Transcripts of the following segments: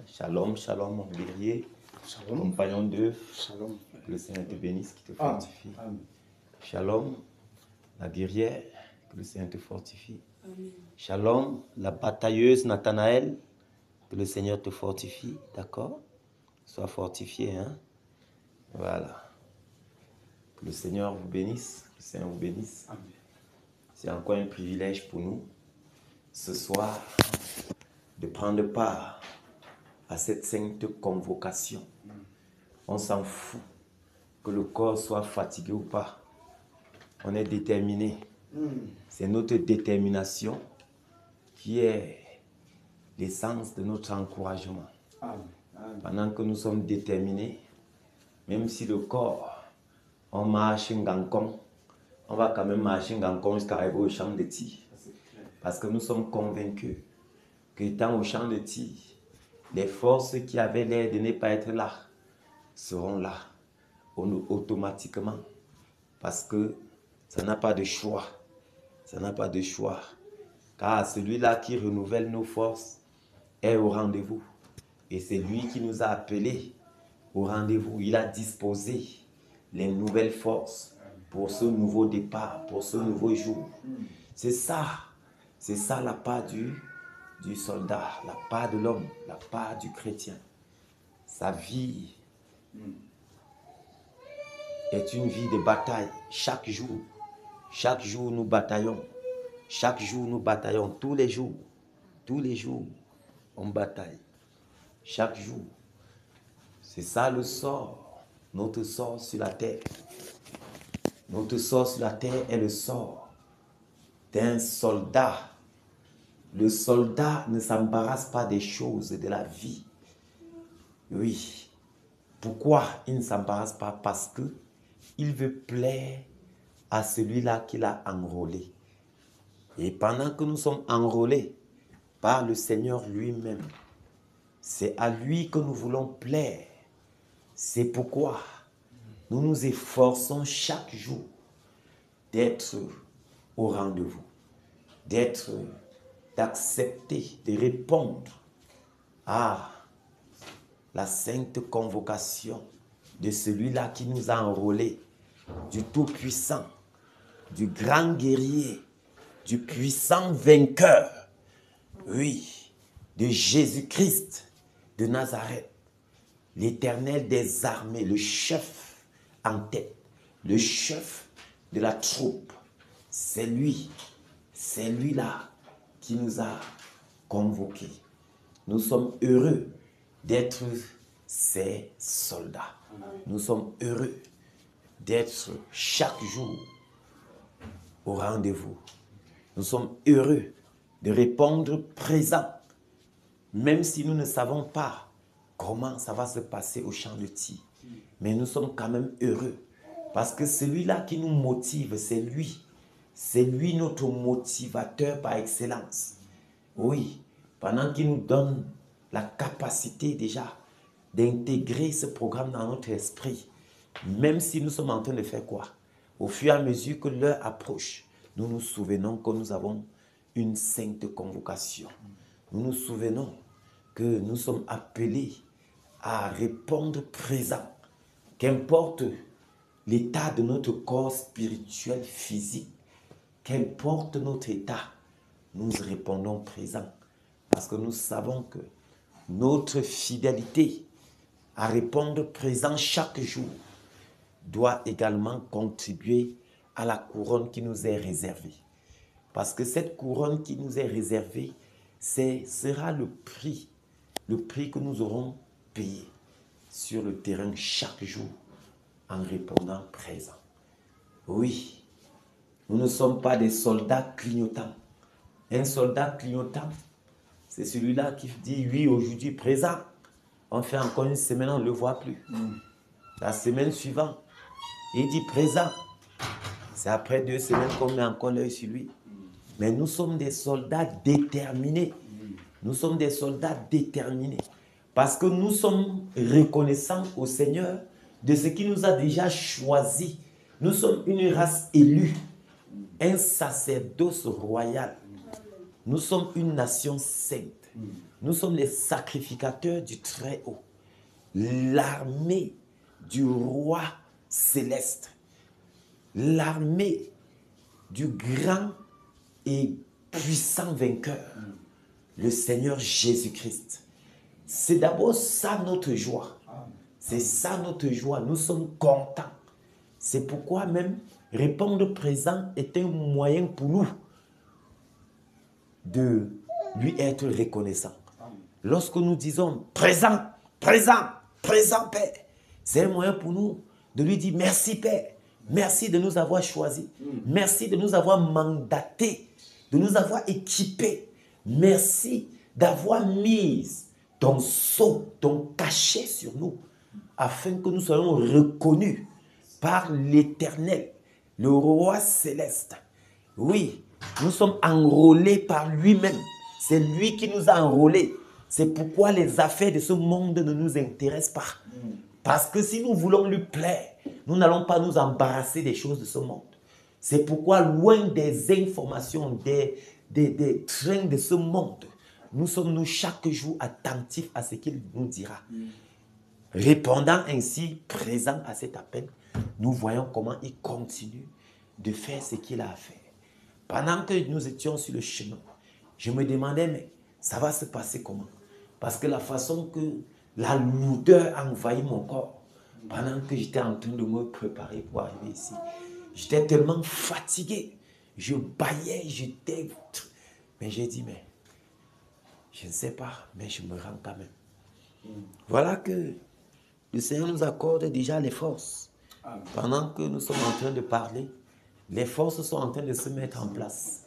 Shalom, shalom, mon guerrier, Shalom. compagnon d'œuvre. Shalom. Que le Seigneur te bénisse, qui te Amen. fortifie. Amen. Shalom, la guerrière, que le Seigneur te fortifie. Amen. Shalom, la batailleuse Nathanaël, que le Seigneur te fortifie, d'accord? Sois fortifié, hein? Voilà. Que le Seigneur vous bénisse, que le Seigneur vous bénisse. Amen. C'est encore un privilège pour nous, ce soir, de prendre part à cette sainte convocation. On s'en fout que le corps soit fatigué ou pas. On est déterminé. C'est notre détermination qui est l'essence de notre encouragement. Amen. Amen. Pendant que nous sommes déterminés, même si le corps, on marche ngankong, on va quand même marcher ngankong jusqu'à arriver au champ de tir. Parce que nous sommes convaincus qu'étant au champ de tir, les forces qui avaient l'air de ne pas être là seront là automatiquement. Parce que ça n'a pas de choix. Ça n'a pas de choix. Car celui-là qui renouvelle nos forces est au rendez-vous. Et c'est lui qui nous a appelés au rendez-vous. Il a disposé les nouvelles forces pour ce nouveau départ, pour ce nouveau jour. C'est ça la part du soldat, la part de l'homme, la part du chrétien. Sa vie est une vie de bataille. Chaque jour nous bataillons. Chaque jour nous bataillons. Tous les jours, on bataille. Chaque jour. C'est ça le sort, notre sort sur la terre. Notre sort sur la terre est le sort d'un soldat. Le soldat ne s'embarrasse pas des choses de la vie. Oui. Pourquoi il ne s'embarrasse pas? Parce que il veut plaire à celui-là qui l'a enrôlé. Et pendant que nous sommes enrôlés par le Seigneur lui-même, c'est à lui que nous voulons plaire. C'est pourquoi nous nous efforçons chaque jour d'être au rendez-vous, d'accepter, de répondre à la sainte convocation de celui-là qui nous a enrôlés, du Tout-Puissant, du grand guerrier, du puissant vainqueur, oui, de Jésus-Christ de Nazareth, l'Éternel des armées, le chef en tête, le chef de la troupe. C'est lui-là qui nous a convoqués. Nous sommes heureux d'être ces soldats. Nous sommes heureux d'être chaque jour au rendez-vous. Nous sommes heureux de répondre présent, même si nous ne savons pas comment ça va se passer au champ de tir. Mais nous sommes quand même heureux, parce que celui-là qui nous motive, c'est lui. C'est lui notre motivateur par excellence. Oui, pendant qu'il nous donne la capacité déjà d'intégrer ce programme dans notre esprit, même si nous sommes en train de faire quoi? Au fur et à mesure que l'heure approche, nous nous souvenons que nous avons une sainte convocation. Nous nous souvenons que nous sommes appelés à répondre présent. Qu'importe l'état de notre corps spirituel, physique, qu'importe notre état, nous répondons présent. Parce que nous savons que notre fidélité à répondre présent chaque jour doit également contribuer à la couronne qui nous est réservée. Parce que cette couronne qui nous est réservée, sera le prix que nous aurons payé sur le terrain chaque jour en répondant présent. Oui, nous ne sommes pas des soldats clignotants. Un soldat clignotant, c'est celui-là qui dit oui aujourd'hui présent. On fait encore une semaine, on ne le voit plus. La semaine suivante, il dit présent. C'est après 2 semaines qu'on met encore l'œil sur lui. Mais nous sommes des soldats déterminés. Nous sommes des soldats déterminés. Parce que nous sommes reconnaissants au Seigneur de ce qu'il nous a déjà choisi. Nous sommes une race élue, un sacerdoce royal. Nous sommes une nation sainte. Nous sommes les sacrificateurs du Très-Haut. L'armée du roi céleste. L'armée du grand et puissant vainqueur. Le Seigneur Jésus-Christ. C'est d'abord ça notre joie. C'est ça notre joie. Nous sommes contents. C'est pourquoi même répondre présent est un moyen pour nous de lui être reconnaissant. Lorsque nous disons présent, présent, présent Père, c'est un moyen pour nous de lui dire merci Père, merci de nous avoir choisis, merci de nous avoir mandatés, de nous avoir équipés, merci d'avoir mis ton sceau, ton cachet sur nous, afin que nous soyons reconnus par l'Éternel, le roi céleste. Oui, nous sommes enrôlés par lui-même. C'est lui qui nous a enrôlés. C'est pourquoi les affaires de ce monde ne nous intéressent pas. Parce que si nous voulons lui plaire, nous n'allons pas nous embarrasser des choses de ce monde. C'est pourquoi, loin des informations, des trains de ce monde, nous sommes chaque jour attentifs à ce qu'il nous dira. Répondant ainsi, présent à cet appel, nous voyons comment il continue de faire ce qu'il a à faire. Pendant que nous étions sur le chemin, je me demandais, mais ça va se passer comment? Parce que la façon que la lourdeur a envahi mon corps, pendant que j'étais en train de me préparer pour arriver ici, j'étais tellement fatigué, je bâillais, j'étais... Mais j'ai dit, mais je ne sais pas, mais je me rends quand même. Voilà que le Seigneur nous accorde déjà les forces. Pendant que nous sommes en train de parler, les forces sont en train de se mettre en place.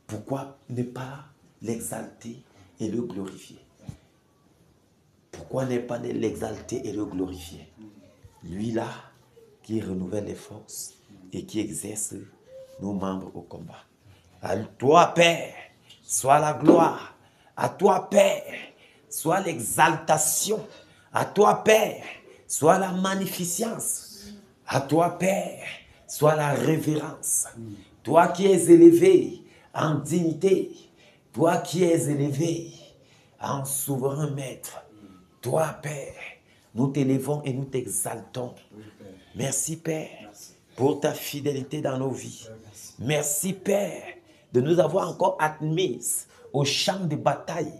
Pourquoi ne pas l'exalter et le glorifier? Pourquoi ne pas l'exalter et le glorifier? Lui là, qui renouvelle les forces et qui exerce nos membres au combat. À toi, Père, soit la gloire. À toi, Père, soit l'exaltation. À toi, Père, soit la magnificence. À toi, Père, soit la révérence. Toi qui es élevé en dignité, toi qui es élevé en souverain maître, toi, Père, nous t'élevons et nous t'exaltons. Merci, Père, pour ta fidélité dans nos vies. Merci, Père, de nous avoir encore admis au champ de bataille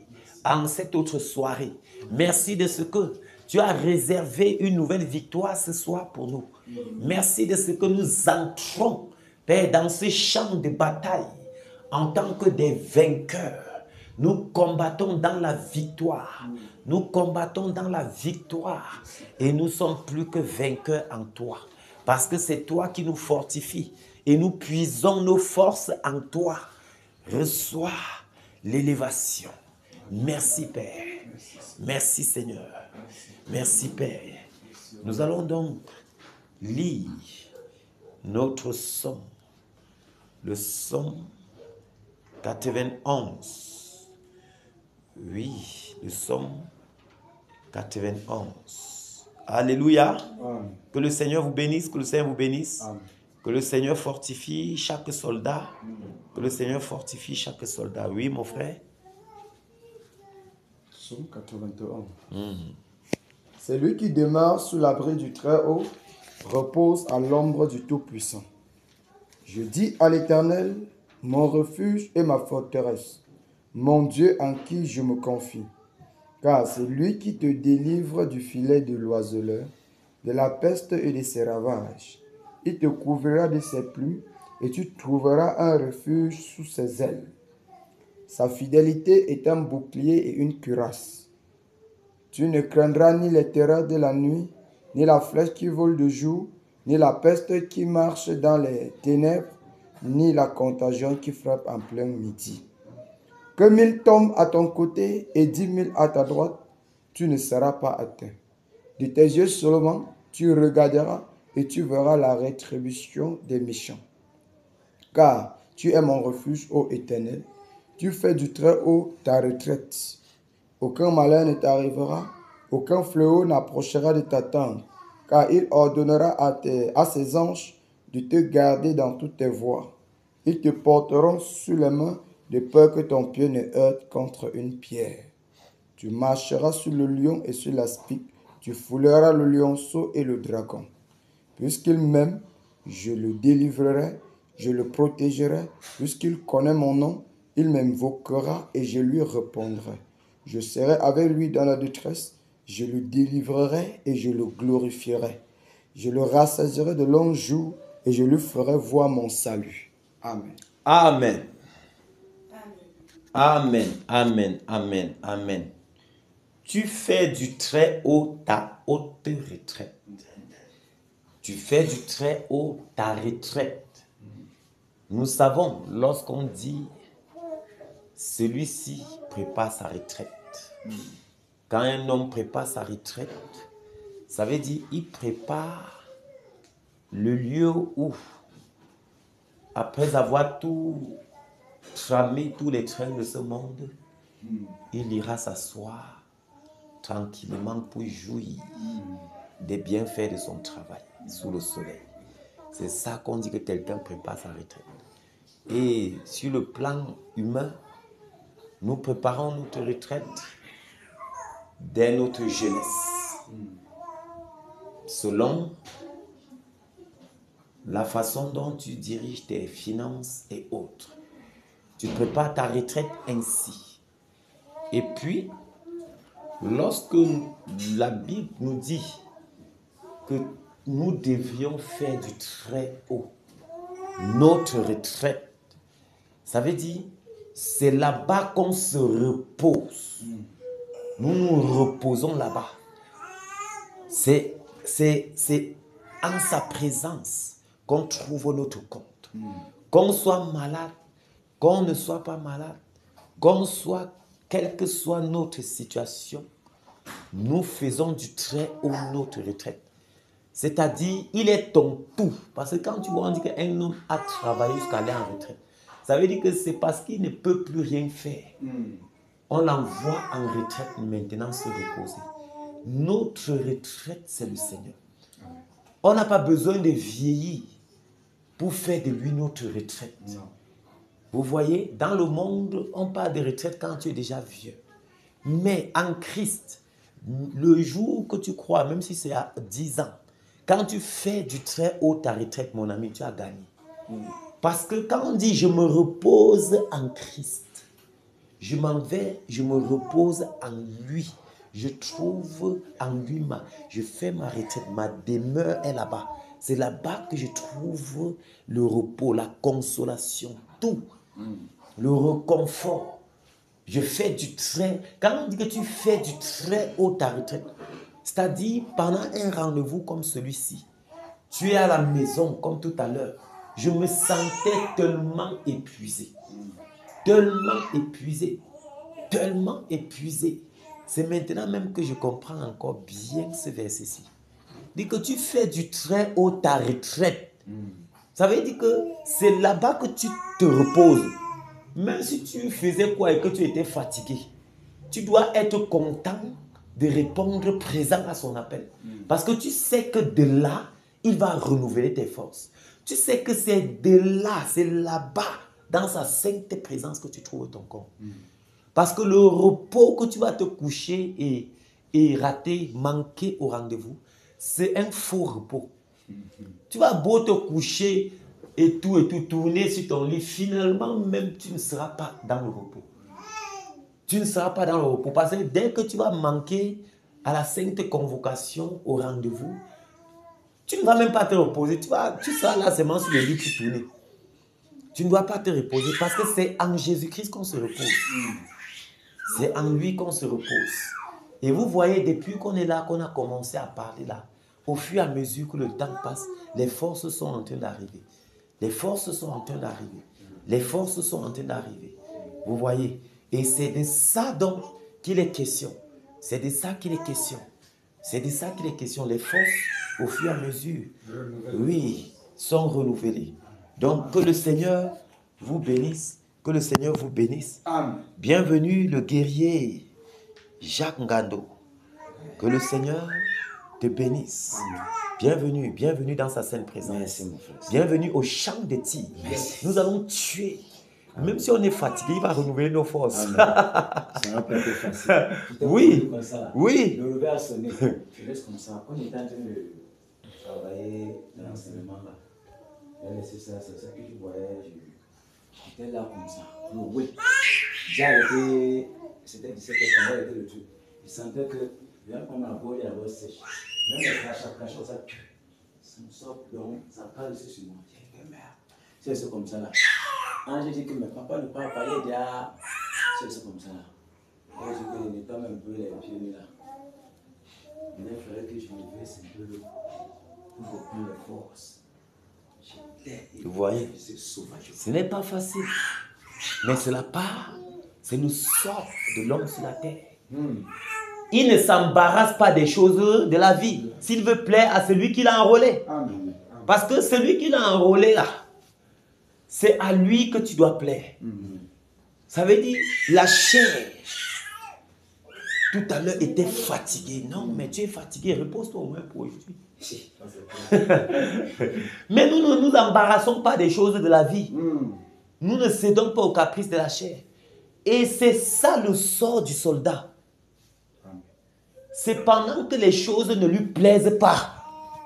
en cette autre soirée. Merci de ce que tu as réservé une nouvelle victoire ce soir pour nous. Merci de ce que nous entrons, Père, dans ce champ de bataille en tant que des vainqueurs. Nous combattons dans la victoire. Nous combattons dans la victoire. Et nous sommes plus que vainqueurs en toi. Parce que c'est toi qui nous fortifie. Et nous puisons nos forces en toi. Reçois l'élévation. Merci Père. Merci Seigneur. Merci Père. Nous allons donc lire notre psaume. Le psaume 91. Oui, le psaume 91. Alléluia. Amen. Que le Seigneur vous bénisse, que le Seigneur vous bénisse. Amen. Que le Seigneur fortifie chaque soldat. Amen. Que le Seigneur fortifie chaque soldat. Oui, mon frère. Psaume 81. Celui qui demeure sous l'abri du Très-Haut repose à l'ombre du Tout-Puissant. Je dis à l'Éternel, mon refuge et ma forteresse, mon Dieu en qui je me confie. Car c'est lui qui te délivre du filet de l'oiseleur, de la peste et de ses ravages. Il te couvrira de ses plumes et tu trouveras un refuge sous ses ailes. Sa fidélité est un bouclier et une cuirasse. Tu ne craindras ni les terreurs de la nuit, ni la flèche qui vole de jour, ni la peste qui marche dans les ténèbres, ni la contagion qui frappe en plein midi. Que 1000 tombent à ton côté et 10 000 à ta droite, tu ne seras pas atteint. De tes yeux seulement, tu regarderas et tu verras la rétribution des méchants. Car tu es mon refuge, ô Éternel. Tu fais du Très-Haut ta retraite. Aucun malheur ne t'arrivera, aucun fléau n'approchera de ta tente, car il ordonnera à ses anges de te garder dans toutes tes voies. Ils te porteront sur les mains de peur que ton pied ne heurte contre une pierre. Tu marcheras sur le lion et sur l'aspic, tu fouleras le lionceau et le dragon. Puisqu'il m'aime, je le délivrerai, je le protégerai. Puisqu'il connaît mon nom, il m'invoquera et je lui répondrai. Je serai avec lui dans la détresse, je le délivrerai et je le glorifierai. Je le rassasierai de longs jours et je lui ferai voir mon salut. Amen. Amen. Amen, amen, amen, amen. Tu fais du très haut ta haute retraite. Tu fais du très haut ta retraite. Nous savons, lorsqu'on dit celui-ci prépare sa retraite. Quand un homme prépare sa retraite, ça veut dire il prépare le lieu où, après avoir tout tramé, tous les trains de ce monde, il ira s'asseoir tranquillement pour jouir des bienfaits de son travail sous le soleil. C'est ça qu'on dit que quelqu'un prépare sa retraite. Et sur le plan humain, nous préparons notre retraite dès notre jeunesse, selon la façon dont tu diriges tes finances et autres. Tu prépares ta retraite ainsi. Et puis, lorsque la Bible nous dit que nous devrions faire du très haut notre retraite, ça veut dire c'est là-bas qu'on se repose. Nous nous reposons là-bas. C'est en sa présence qu'on trouve notre compte. Qu'on soit malade, qu'on ne soit pas malade, qu'on soit, quelle que soit notre situation, nous faisons du très haut notre retraite. C'est-à-dire, il est ton tout. Parce que quand tu vois, on dit qu'un homme a travaillé jusqu'à aller en retraite, ça veut dire que c'est parce qu'il ne peut plus rien faire. On l'envoie en retraite maintenant se reposer. Notre retraite, c'est le Seigneur. On n'a pas besoin de vieillir pour faire de lui notre retraite. Non. Vous voyez, dans le monde, on parle de retraite quand tu es déjà vieux. Mais en Christ, le jour que tu crois, même si c'est à 10 ans, quand tu fais du très haut ta retraite, mon ami, tu as gagné. Parce que quand on dit « je me repose en Christ », je m'en vais, je me repose en lui. Je trouve en lui, je fais ma retraite, ma demeure est là-bas. C'est là-bas que je trouve le repos, la consolation, tout. Le réconfort. Je fais du très... Quand on dit que tu fais du très haut ta retraite, c'est-à-dire pendant un rendez-vous comme celui-ci, tu es à la maison comme tout à l'heure, je me sentais tellement épuisé. Tellement épuisé. Tellement épuisé. C'est maintenant même que je comprends encore bien ce verset-ci. Dit que tu fais du très haut ta retraite. Ça veut dire que c'est là-bas que tu te reposes. Même si tu faisais quoi et que tu étais fatigué, tu dois être content de répondre présent à son appel. Parce que tu sais que de là, il va renouveler tes forces. Tu sais que c'est de là, c'est là-bas, dans sa sainte présence que tu trouves ton corps. Parce que le repos que tu vas te coucher et rater, manquer au rendez-vous, c'est un faux repos. Tu vas beau te coucher et tout tourner sur ton lit, finalement même tu ne seras pas dans le repos. Tu ne seras pas dans le repos parce que dès que tu vas manquer à la sainte convocation au rendez-vous, tu ne vas même pas te reposer. Tu seras là seulement sur le lit pour tourner. Tu ne dois pas te reposer parce que c'est en Jésus-Christ qu'on se repose. C'est en lui qu'on se repose. Et vous voyez, depuis qu'on est là, qu'on a commencé à parler là, au fur et à mesure que le temps passe, les forces sont en train d'arriver. Les forces sont en train d'arriver. Les forces sont en train d'arriver. Vous voyez? Et c'est de ça donc qu'il est question. C'est de ça qu'il est question. C'est de ça qu'il est question. Les forces, au fur et à mesure, oui, sont renouvelées. Donc, que le Seigneur vous bénisse. Que le Seigneur vous bénisse. Amen. Bienvenue le guerrier Jacques Ngando. Que le Seigneur te bénisse. Bienvenue, bienvenue dans sa sainte présence. Merci, mon frère. Bienvenue au champ des tigres. Nous allons tuer Même si on est fatigué, il va renouveler nos forces. Ça n'a pas été facile. Oui. Comme ça, Oui. le lever a sonné. Je laisse comme ça. On était en train de travailler dans l'enseignement là. J'ai laissé ça, c'est ça que je voyais. J'étais là comme ça. Oui. J'ai arrêté. C'était 17h, on était le truc. Je sentais que, bien qu'on a beau, il y a l'eau sèche. Même les crachats, ça me sort, donc ça parle ici sur moi. J'ai dit, merde. C'est comme ça là. J'ai dit que mais papa ne parle pas, il dit, ah, c'est comme ça là. J'ai dit que je nettoie un peu les pieds là. Il fallait que je me verse un peu l'eau pour reprendre les forces. Vous voyez, ce n'est pas facile. Mais c'est la part, c'est le sort de l'homme sur la terre. Il ne s'embarrasse pas des choses de la vie. S'il veut plaire à celui qui l'a enrôlé. Amen. Parce que celui qui l'a enrôlé là, c'est à lui que tu dois plaire. Ça veut dire, la chair, tout à l'heure, était fatiguée. Non, mais tu es fatigué, repose-toi au moins pour aujourd'hui. Mais nous ne nous embarrassons pas des choses de la vie. Nous ne cédons pas aux caprices de la chair. Et c'est ça le sort du soldat. C'est pendant que les choses ne lui plaisent pas.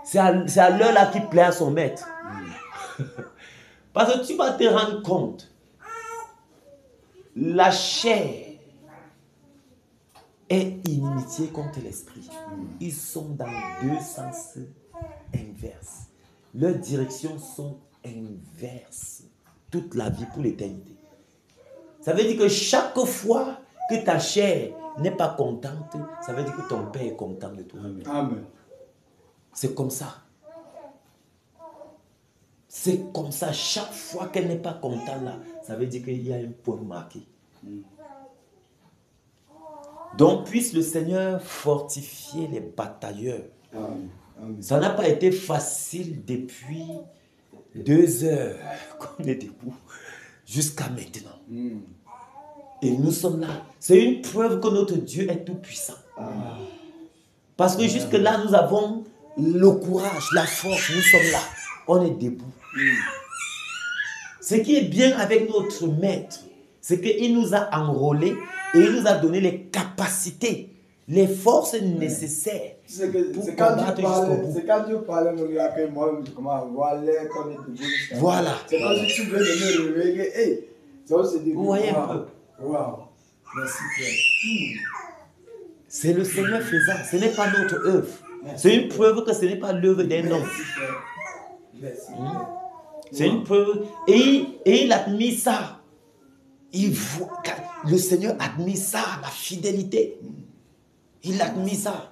C'est à l'heure là qu'il plaît à son maître. Parce que tu vas te rendre compte, la chair est inimitié contre l'esprit. Ils sont dans deux sens inverses. Leurs directions sont inverses. Toute la vie pour l'éternité. Ça veut dire que chaque fois que ta chair n'est pas contente, ça veut dire que ton Père est content de toi. Amen. C'est comme ça. C'est comme ça. Chaque fois qu'elle n'est pas contente là, ça veut dire qu'il y a un point marqué. Donc puisse le Seigneur fortifier les batailleurs. Amen. Amen. Ça n'a pas été facile depuis 2 heures qu'on est debout jusqu'à maintenant. Et nous sommes là. C'est une preuve que notre Dieu est tout puissant. Parce que jusque là, nous avons le courage, la force. Nous sommes là. On est debout. Ce qui est bien avec notre maître, c'est qu'il nous a enrôlés et il nous a donné les capacités, les forces nécessaires pour combattre jusqu'au bout. C'est quand Dieu parlait de lui que moi, comment voilà, comme il te dit. Voilà. C'est quand tu veux me réveiller. Hey, ça c'est des. Vous voyez un peu. Waouh. Merci Père. C'est le Seigneur faisant. Ce n'est pas notre œuvre. C'est une preuve que ce n'est pas l'œuvre d'un homme. Merci. C'est une preuve. Et il admit ça. Le Seigneur admit ça, la fidélité. Il admit ça.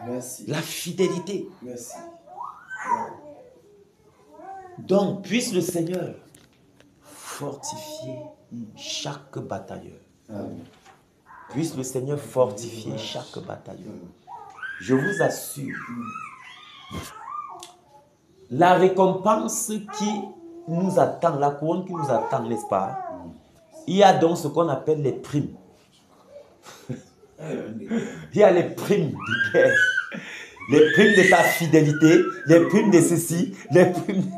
Merci. La fidélité. Merci. Donc, puisse le Seigneur fortifier chaque batailleur. Amen. Puisse le Seigneur fortifier chaque batailleur. Je vous assure, la récompense qui nous attend, la couronne qui nous attend, n'est-ce pas? Il y a donc ce qu'on appelle les primes. Il y a les primes de guerre, les primes de ta fidélité, les primes de ceci, les primes...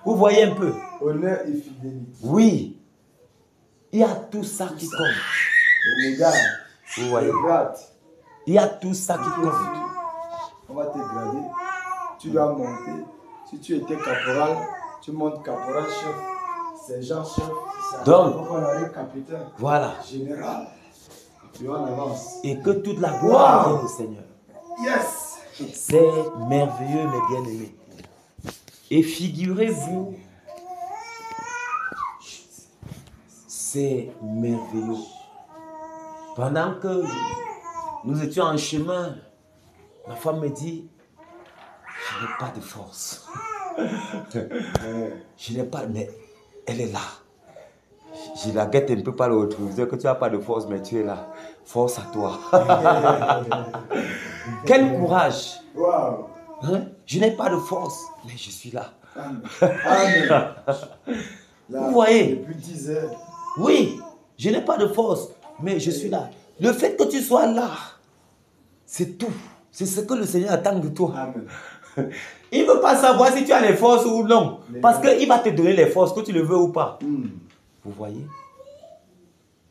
Vous voyez un peu? Honneur et fidélité. Oui. Il y a tout ça qui compte. Le légal. Vous voyez? Le grade. Il y a tout ça qui compte. On va te grader. Tu dois monter. Si tu étais caporal, tu montes caporal chef. Sergent chef. Donc, on arrive capitaine. Voilà. Général. Et on avance. Et que toute la gloire vienne au Seigneur. Yes. C'est merveilleux, mes bien-aimés. Et figurez-vous, c'est merveilleux. Pendant que nous étions en chemin, ma femme me dit, je n'ai pas de force. Je n'ai pas, mais elle est là. Je la guette un peu par le retrouver, que tu n'as pas de force, mais tu es là. Force à toi. Quel courage. Wow. Hein? Je n'ai pas de force, mais je suis là. Amen. Amen. Là, vous voyez? Depuis 10 heures. Oui, je n'ai pas de force, mais je suis là. Le fait que tu sois là, c'est tout. C'est ce que le Seigneur attend de toi. Amen. Il ne veut pas savoir si tu as les forces ou non. Parce qu'il va te donner les forces, que tu le veux ou pas. Vous voyez?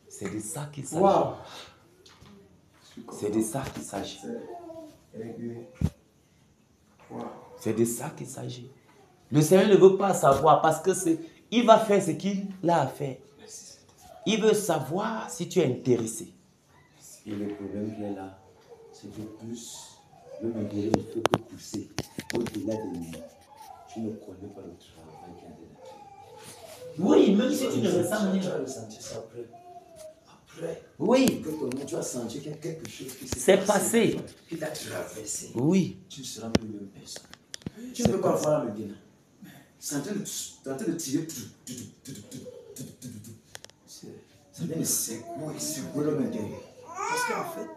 C'est de ça qu'il s'agit. Wow. C'est de ça qu'il s'agit. Wow. C'est de ça qu'il s'agit. Le Seigneur ne veut pas savoir parce que il va faire ce qu'il a à faire. Il veut savoir si tu es intéressé. Et le problème qui est là, c'est que plus le intérêt ne fait que pousser au-delà de nous. Tu ne connais pas le travail qui a été fait. Oui, même si tu ne ressens Tu rien. vas ressentir ça après. Après, Oui, que ton tu vas sentir qu'il y a quelque chose qui c'est passé. qui t'a traversé. Oui. Tu ne seras plus la même personne. Tu ne peux pas voir la Médina. C'est en train de tirer. Ça vient de secouer l'homme intérieur. Parce qu'en fait,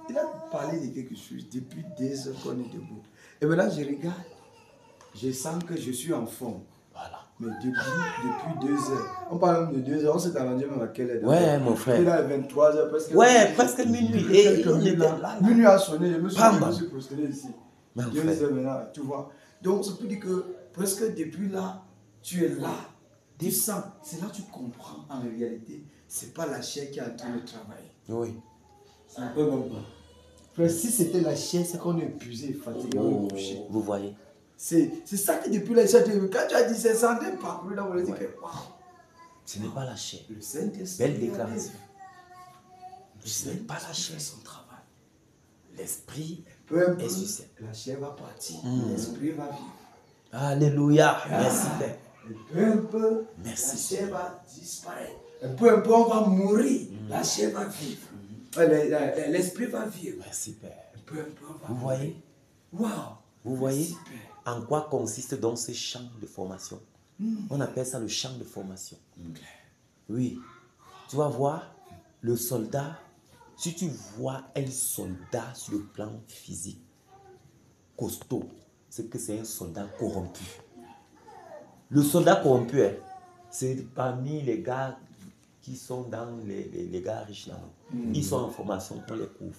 il a parlé de quelque chose depuis des heures qu'on est debout. Et maintenant, je regarde, je sens que je suis en forme. Voilà. Mais depuis 2 heures, on parle même de 2 heures, on s'est arrangé même à quelle heure? Ouais, mon frère. Il est 23 heures, presque. Ouais, presque minuit. Depuis Et quelques on minutes, était là. là. Minuit a sonné, je me Bam. suis prosterné ici. Mon 2 frère. heures maintenant, tu vois. Donc, ça peut dire que presque depuis là, tu es là. Tu sens, c'est là que tu comprends en réalité, c'est pas la chair qui est en train de travailler. Oui. Ça ne peut même pas. Frère, si c'était la chair, c'est qu'on est épuisé, fatigué, on est couché. Vous voyez? C'est ça que depuis la chair, quand tu as dit c'est ça, t'es parcouru dans le dit que waouh, Ce n'est pas la chair. le Saint-Esprit. Belle déclaration. Le Ce n'est pas la Saint-Esprit chair. fait son travail. L'esprit Peu à peu, est sur scène. la chair va partir, l'esprit va vivre. Alléluia. Merci Père. Et peu à peu, Merci. la chair va disparaître. Et peu à peu, on va mourir, la chair va vivre. L'esprit va vivre. Merci Père. Et peu à peu, on va Vous mourir. voyez? Waouh. Vous voyez? Merci, Père. En quoi consiste donc ce champ de formation? On appelle ça le champ de formation. Oui. Tu vas voir, le soldat, si tu vois un soldat sur le plan physique, costaud, c'est que c'est un soldat corrompu. Le soldat corrompu, hein, c'est parmi les gars qui sont dans les gars riches là. Ils sont en formation, on les couvre.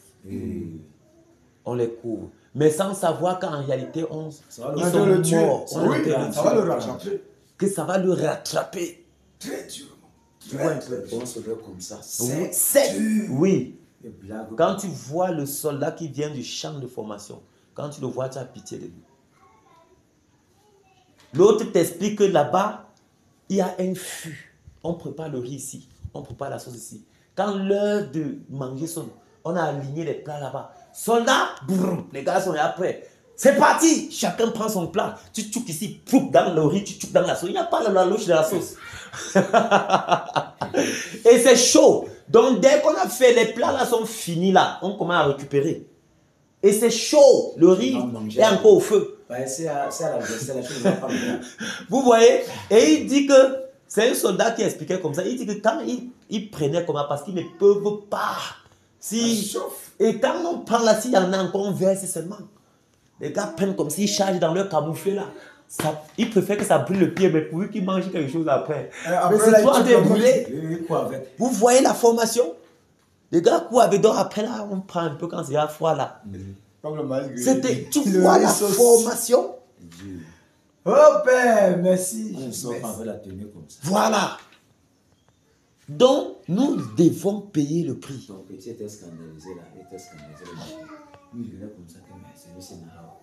On les couvre. Mais sans savoir qu'en réalité, ils sont le tuer. morts. On Oui, les ça va le rattraper. que ça va le rattraper. Très durement. Tu vois un peu. Bon soldat comme ça, Oui, c'est dur. oui. Et blague. Quand tu vois le soldat qui vient du champ de formation, quand tu le vois, tu as pitié de lui. L'autre t'explique que là-bas, il y a un fût. On prépare le riz ici. On prépare la sauce ici. Quand l'heure de manger sonne, on a aligné les plats là-bas. Soldat, brrr, les gars sont là après. C'est parti. Chacun prend son plat. Tu tchouques ici, pouf, dans le riz, tu tchouques dans la sauce. Il n'y a pas la louche de la sauce. Et c'est chaud. Donc dès qu'on a fait, les plats là sont finis là. On commence à récupérer. Et c'est chaud. Le riz est encore au feu. Ouais, c'est à la vaisselle, la chose ne va pas bien. Vous voyez? Et il dit que c'est un soldat qui expliquait comme ça. Il dit que quand il prenait comme ça, parce qu'ils ne peuvent pas. Si, et quand on prend là, s'il y en a encore, on verse seulement. Les gars prennent comme s'ils chargent dans leur camouflet là. Ça, ils préfèrent que ça brûle le pied, mais pourvu qu'ils mangent quelque chose après. Mais c'est toi de brûler. Quoi avec? Vous voyez la formation? Les gars courent avec d'autres après là, on prend un peu quand c'est à froid là. Comme le malgré. C'était, tu vois la formation? Oh Père, merci. On ne sort pas avec la tenue comme ça. Voilà. Donc, nous devons payer le prix. Ton petit était scandalisé là, il était scandalisé le matin. Lui, il venait comme ça, que mais c'est lui, c'est Nahao.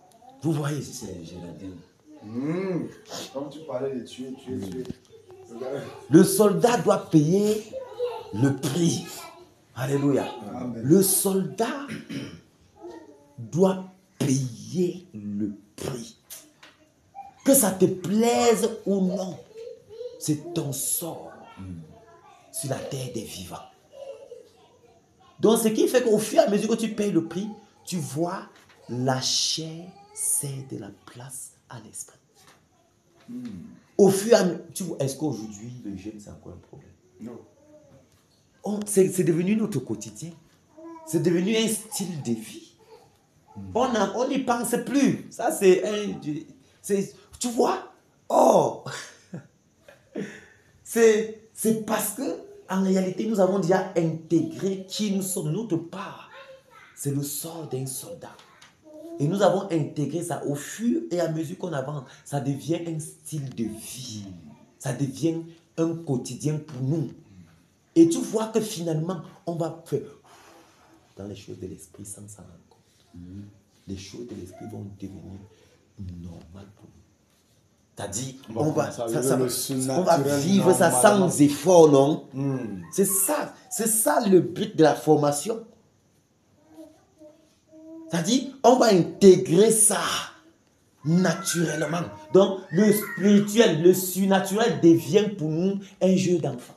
Vous voyez? Si c'est Géladin. Comme tu parlais de tuer. Regarde. Le soldat doit payer le prix. Alléluia. Amen. Le soldat doit payer le prix. Que ça te plaise ou non, c'est ton sort sur la terre des vivants. Donc, ce qui fait qu'au fur et à mesure que tu payes le prix, tu vois, la chair cède la place à l'esprit. Au fur et à mesure, tu vois, est-ce qu'aujourd'hui, le jeûne, c'est encore un problème? Non. C'est devenu notre quotidien. C'est devenu un style de vie. On n'y pense plus. Ça, tu vois? Oh! C'est parce que, en réalité, nous avons déjà intégré qui nous sommes, notre part. C'est le sort d'un soldat. Et nous avons intégré ça au fur et à mesure qu'on avance. Ça devient un style de vie. Ça devient un quotidien pour nous. Et tu vois que finalement, on va faire dans les choses de l'esprit sans s'en rendre compte. Les choses de l'esprit vont devenir normales pour nous. C'est-à-dire, on va vivre ça sans effort, non? C'est ça le but de la formation. C'est-à-dire, on va intégrer ça naturellement. Donc, le spirituel, le surnaturel devient pour nous un jeu d'enfant.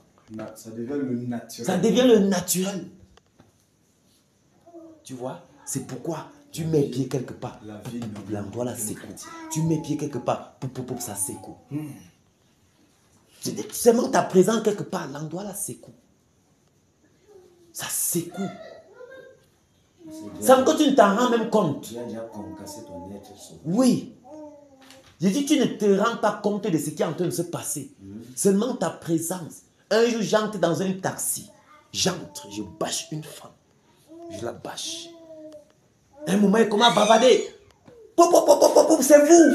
Ça devient le naturel. Ça devient le naturel. Tu vois, c'est pourquoi tu mets pied quelque part. L'endroit là secoue. Tu mets pied quelque part, ça secoue. Tu dis seulement ta présence quelque part, l'endroit là secoue. Ça secoue. Sans que tu ne t'en rends même compte. Tu as déjà concassé ton être. Oui. J'ai dit, tu ne te rends pas compte de ce qui est en train de se passer. Seulement ta présence. Un jour, j'entre dans un taxi. J'entre, je bâche une femme. Je la bâche. Un moment, elle commence à bavarder. C'est vous.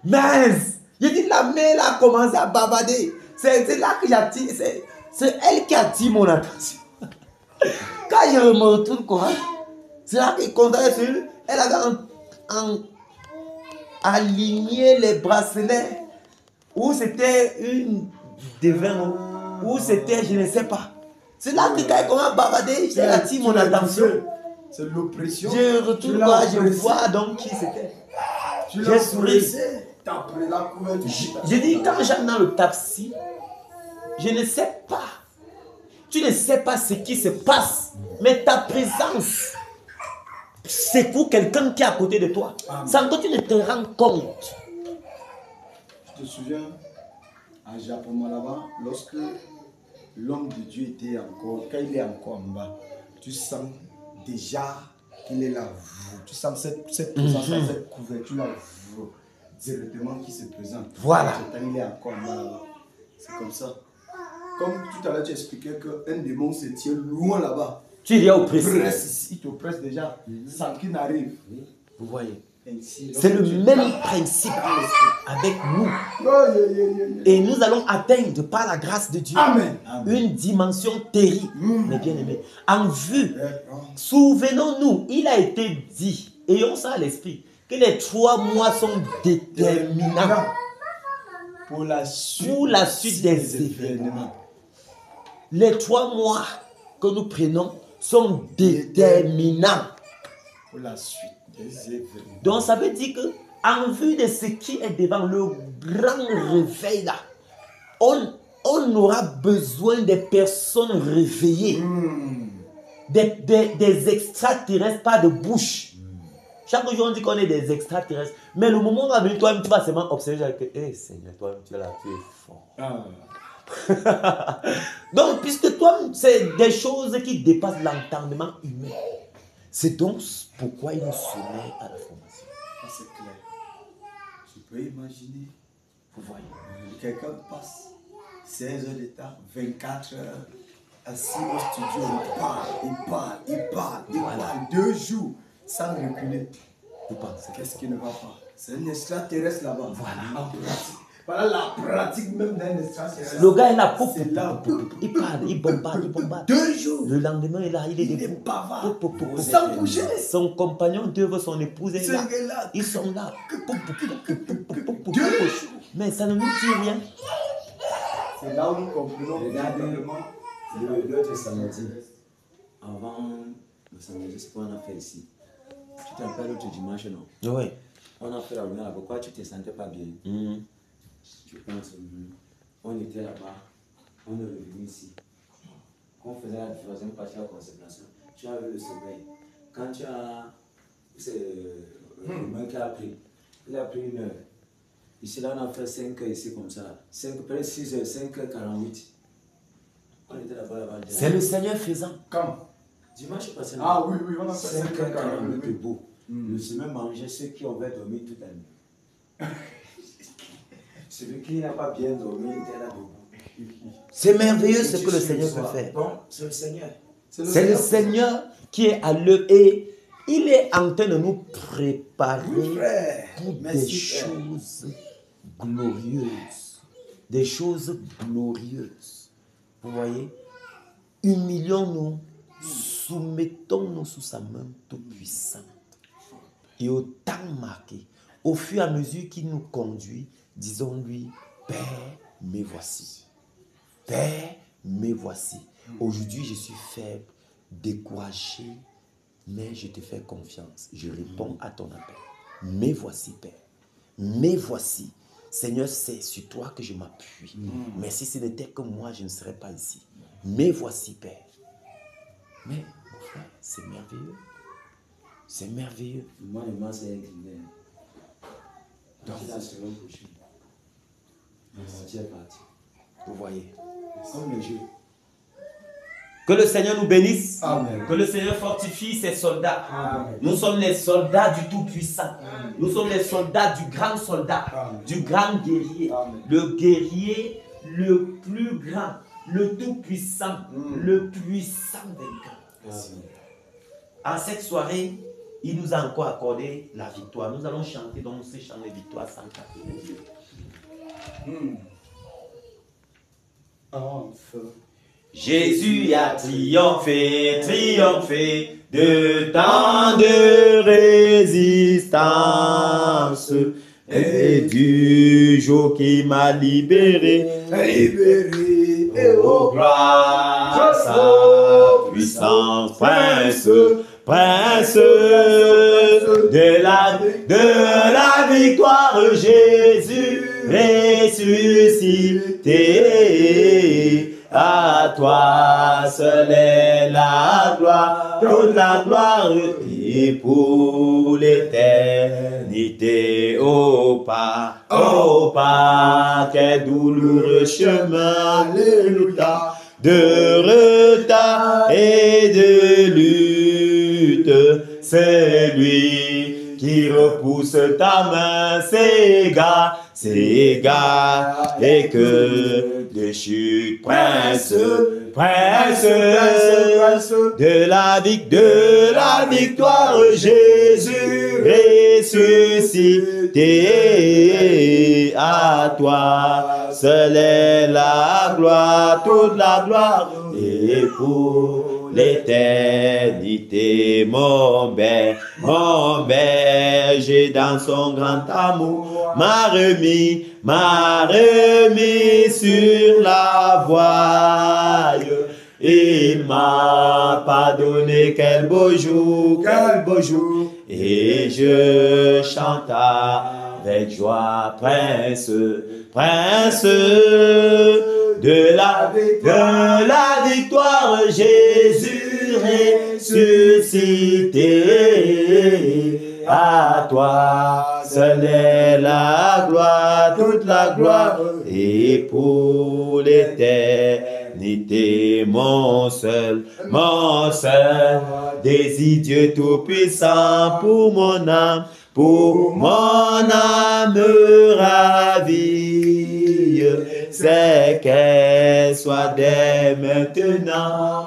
Mince. J'ai dit, la mère a commencé à bavarder. C'est là que j'ai. C'est elle qui attire mon attention. Quand je me retourne, c'est là qu'il condamne celui. Elle avait aligné les bracelets. Ou c'était une devin, ou c'était, je ne sais pas. C'est là que quand elle commence à bavarder, elle attire mon attention. C'est l'oppression. Je retourne voir, je vois donc qui c'était. J'ai souri. J'ai dit, quand j'entre dans le taxi, je ne sais pas. Tu ne sais pas ce qui se passe. Mais ta présence, c'est pour quelqu'un qui est à côté de toi. Sans que tu ne te rends compte. Je te souviens, à Japon là-bas, lorsque l'homme de Dieu était encore, quand il est encore en bas, tu sens déjà qu'il est là. Tu sens cette présence, cette couverture-là, directement qui se présente. Voilà. Il est encore en bas là-bas. C'est comme ça. Comme tout à l'heure, tu expliquais qu'un démon se tient loin là-bas. Tu es oppressé. Il t'oppresse déjà, sans qu'il n'arrive. Vous voyez. C'est le même principe avec nous. Et nous allons atteindre par la grâce de Dieu une dimension terrible, mes bien-aimés. En vue, souvenons-nous, il a été dit, ayons ça à l'esprit, que les 3 mois sont déterminants pour la suite des événements. Les 3 mois que nous prenons sont déterminants pour la suite des événements. Donc ça veut dire que en vue de ce qui est devant le grand réveil là, on aura besoin des personnes réveillées, des extraterrestres, pas de bouche. Chaque jour on dit qu'on est des extraterrestres, mais le moment où on va venir, toi-même tu vas seulement observer que, hey, Seigneur, toi-même tu es là, tu es fort. Donc, puisque toi, c'est des choses qui dépassent l'entendement humain. C'est donc pourquoi il nous soumet à la formation. C'est clair. Je peux imaginer. Vous voyez. Quelqu'un passe 16 heures de temps, 24 heures, assis au studio, il parle, 2 jours sans reculer. Vous pensez. Qu'est-ce qui ne va pas? C'est un extraterrestre là-bas. Voilà. En pratique. Voilà la pratique même d'un extraterrestre. Le gars est là, il parle, il bombarde. 2 jours. Le lendemain, il est debout. Bavard. Sans bouger. Son compagnon d'œuvre, son épouse est là. Ils sont là. 2 jours. Mais ça ne nous dit rien. C'est là où nous comprenons. Regardez l'autre samedi. Avant le samedi, c'est quoi on a fait ici? Tu te rappelles l'autre dimanche, non? Oui. On a fait la réunion là. Pourquoi tu ne te sentais pas bien? Je pense. On était là-bas. On est revenu ici. On faisait la 3e partie de la consécration. Tu as eu le sommeil. Quand tu as. C'est le mec qui a pris. Il a pris 1 heure. Ici, là, on a fait 5 heures ici comme ça. 5, peut-être 6 heures, 5h48. On était là-bas. C'est le Seigneur faisant. Quand? Dimanche passé. Ah oui, on a fait 5h48 de beau. Le semaine mangeait ceux qui avaient dormi toute la nuit. Celui qui n'a pas bien dormi, il était là debout. C'est merveilleux ce que le Seigneur peut faire. Bon, c'est le Seigneur. C'est le Seigneur qui est à l'œuvre et il est en train de nous préparer pour des choses glorieuses. Des choses glorieuses. Vous voyez? Humilions-nous, soumettons-nous sous sa main toute puissante. Et au temps marqué, au fur et à mesure qu'il nous conduit, disons-lui, Père, me voici. Père, me voici. Aujourd'hui, je suis faible, découragé, mais je te fais confiance. Je réponds à ton appel. Me voici, Père. Me voici. Seigneur, c'est sur toi que je m'appuie. Mais si ce n'était que moi, je ne serais pas ici. Me voici, Père. Mais, mon frère, c'est merveilleux. C'est merveilleux. Moi, le mal, c'est incliné. Donc, c'est la seconde prochaine. Tu es parti. Vous voyez. Comme le jeu. Que le Seigneur nous bénisse. Amen. Que le Seigneur fortifie ses soldats. Amen. Nous sommes les soldats du Tout-Puissant. Nous sommes les soldats du grand soldat, Amen. du grand guerrier. Amen. Le guerrier le plus grand, le Tout-Puissant, le puissant vainqueur. En cette soirée, il nous a encore accordé la victoire. Nous allons chanter dans ce chant de victoire sans capter. Enfin. Jésus a triomphé, triomphé de tant de résistance et du jour qui m'a libéré, Libéré et oh gloire, sa puissance, prince, prince de la victoire, Jésus ressuscité. À toi seul est la gloire, toute la gloire et pour l'éternité. Oh pas, quel douloureux chemin, alléluia, de retard et de lutte. C'est lui qui repousse ta main, s'égare, et que de chute, prince de la victoire, Jésus ressuscité. À toi seul est la gloire, toute la gloire et pour l'éternité. Mon berger dans son grand amour m'a remis sur la voie. Il m'a pardonné, quel beau jour, et je chante avec joie, prince de la victoire, Jésus ressuscité. À toi seul est la gloire, toute la gloire, et pour l'éternité. Mon seul désir, Dieu Tout-Puissant, pour mon âme ravie, c'est qu'elle soit dès maintenant,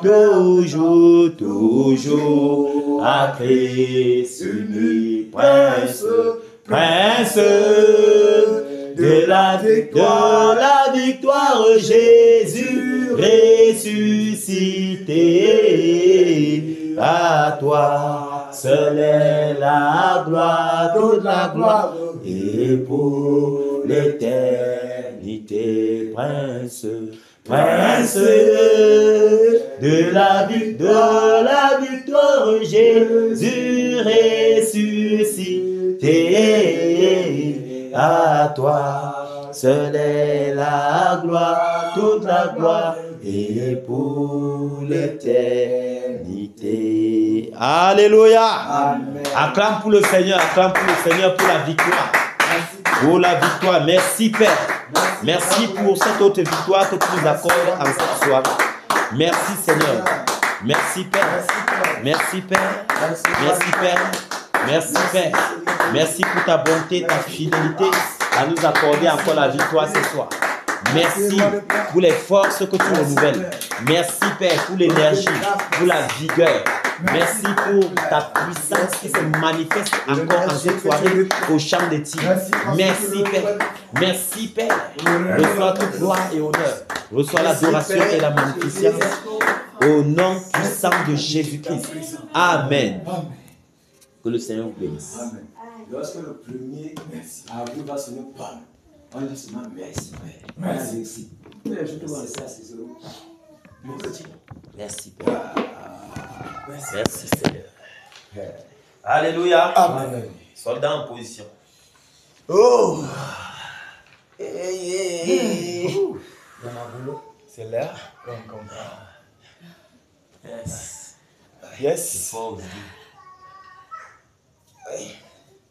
toujours à Christ uni, prince de la victoire, Jésus ressuscité. À toi seul est la gloire, toute la gloire, et pour l'éternité, prince de la victoire, Jésus ressuscité. À toi seul est la gloire, toute la gloire, et pour l'éternité. Alléluia. Amen. Acclame pour le Seigneur, acclame pour le Seigneur pour la victoire. Pour la victoire. Merci Père. Merci pour cette autre victoire que tu nous accordes en cette soirée. Merci Seigneur. Merci Père. Merci Père. Merci Père. Merci Père. Merci pour ta bonté, ta fidélité à nous accorder encore la victoire ce soir. Merci pour les forces que tu renouvelles. Merci, Père, pour l'énergie, pour la vigueur. Merci pour ta puissance qui se manifeste encore en cette soirée au champ des tigres. Merci, Père. Merci, Père. Reçois toute gloire et honneur. Reçois l'adoration et la magnificence. Au nom puissant de Jésus-Christ. Amen. Que le Seigneur vous bénisse. Amen. Lorsque le premier avril va sonner, on dit seulement merci, Père. Merci. C'est ça, c'est ça. Merci, Père. Merci, Seigneur. Alléluia. Amen. Soldat en position. Oh! C'est là qu'on comprend. Yes. Yes. C'est fort aujourd'hui.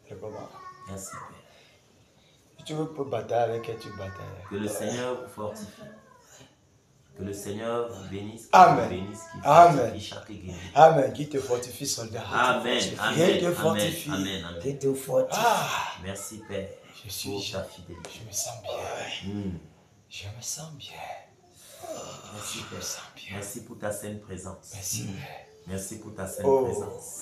C'est comment? Merci, Père. Si tu veux pas batailler avec elle, tu batailles. Que le Seigneur vous fortifie. Que le Seigneur vous bénisse. Amen. Vous bénisse, qu'il Amen. fortifie chaque église. Amen. Qui te fortifie, soldat. Amen. Qui Amen. te Amen. fortifie. Amen. Qui Amen. te fortifie. Ah! Merci, Père, Je suis pour bien. ta fidélité. Je me sens bien. Je me sens bien. Merci, Je me Père. sens bien. Merci pour ta sainte présence. Merci. Merci pour ta sainte Oh. présence.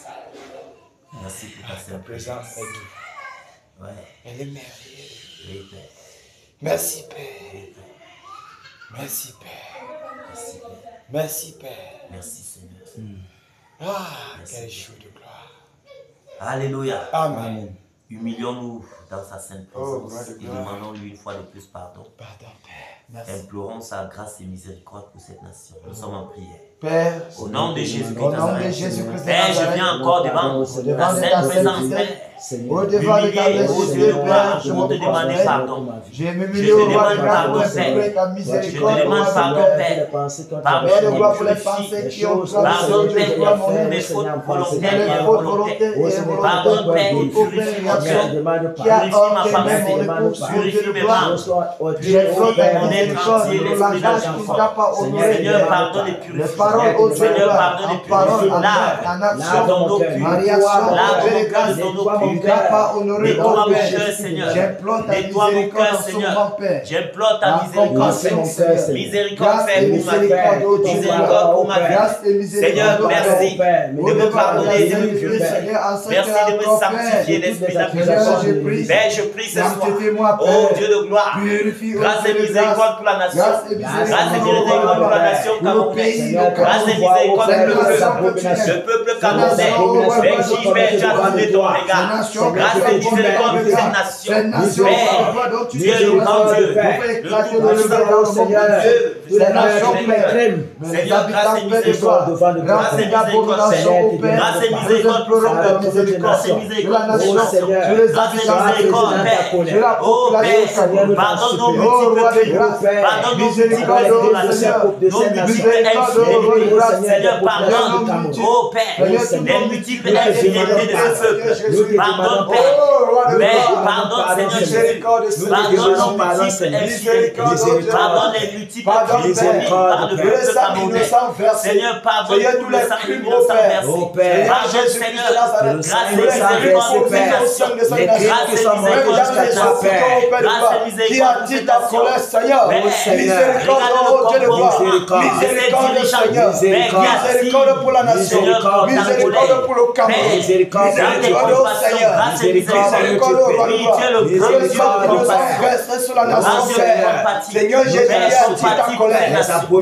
Merci pour ta Ta sainte présence présence. est douce. Ouais. Elle est merveilleuse. Oui, Père. Merci, Père. Merci, Père. Merci, Père. Merci, Père. Merci, Seigneur. Ah, Merci. quel jour de gloire. Alléluia. Amen. Humilions-nous dans sa sainte Oh, présence gloire de et gloire. demandons-lui une fois de plus pardon. Pardon, Père. Merci. Implorons sa grâce et miséricorde pour cette nation. Nous sommes en prière. Père, Au nom de Jésus-Christ au nom de Nazareth. Jésus-Christ de Père, je Nazareth, viens encore devant devant la ta sainte sainte présence, présence, Père. au devant de ta Humilié, ô majesté, Dieu de Père, gloire, je pour te me demander prosterne. pardon. Je Je m'humilie te au roi de demande grâce pardon, pour Père. implorer ta Je te miséricorde, demande roi de pardon, Père. Père. Père Pardonne de gloire mes pour les péchés. pensées qui ont Pardon, traversé Dieu de gloire, Père, mon pour Père. mes fautes Seigneur, volontaires et les fautes volontaires involontaires. et involontaires, Pardon, Père, toute purifie mon opération cœur. qui a Purifie ma entraîné pensée. mon époux sur Dieu Purifie de mes gloire. membres. J'ai Purifie fait ta mon être miséricorde entier, pour l'esprit la de grâce qui ne t'a pas honoré. Seigneur, pardonne et Les purifie. paroles aux Seigneur, œuvres, pardonne et en parole, purifie. en Lave. en Lave action, ton eau en pure. réaction, Lave en mon cœur de grâce, ton eau qui ne pure. t'a pas honoré, Nettoie ô mon Père. cœur, Seigneur. J'implore ta Nettoie mon miséricorde cœur, en ce moment, Seigneur. Père. J'implore ta En miséricorde, compassion, Seigneur. Seigneur. Miséricorde, Grâce Père, et pour ma vie. miséricorde, ô Dieu. Miséricorde pour ma Grâce vie. et miséricorde, Seigneur, ô merci Père. de Au me devant de pardonner la et de me Sainte-Esprit, purifier. Seigneur, enseigne Merci de me encore, sanctifier, Père. l'esprit Seigneur, d'accusation. je prie. Père, je prie ce soir. Sanctifie-moi, Oh Père. Dieu de gloire. Purifie, ô Grâce Dieu et de miséricorde grâce. pour la nation. Grâce et Grâce et miséricorde miséricorde pour la nation pour le pays, camerounaise. Grâce et miséricorde pour le peuple camerounais. Père, j'y vais, tu as tourné ton regard. Grâce et miséricorde pour cette nation. Père, tu es le grand Dieu. Le tout-puissant, Dieu. Seigneur, grâce et miséricorde. Grâce et miséricorde, Seigneur. Grâce et miséricorde pour le peuple. Grâce et miséricorde pour la nation. Grâce et miséricorde, Père. Oh Père, pardonne nos multiples crimes. Pardonne nos multiples violations. Nos multiples infidélités. Seigneur, pardonne. Oh Père, les multiples infidélités de ce peuple. Pardonne, Père. Père, pardonne, Seigneur Jésus. Pardonne nos multiples infidélités. Pardonne les multiples crimes commis par le peuple camerounais. Seigneur, pardonne tous les sangs innocents versés. Pardonne, Seigneur, grâce et miséricorde pour cette nation. Grâce et miséricorde pour cette nation. Grâce et miséricorde pour cette nation. Miséricorde, ô Dieu de gloire. Miséricorde, Seigneur. Miséricorde pour la nation. Miséricorde pour le Cameroun. Miséricorde, ô Seigneur. Miséricorde, ô roi de gloire. Le sang de sang verse sur la nation, Père. Seigneur Jésus, attire ta colère. Miséricorde, ô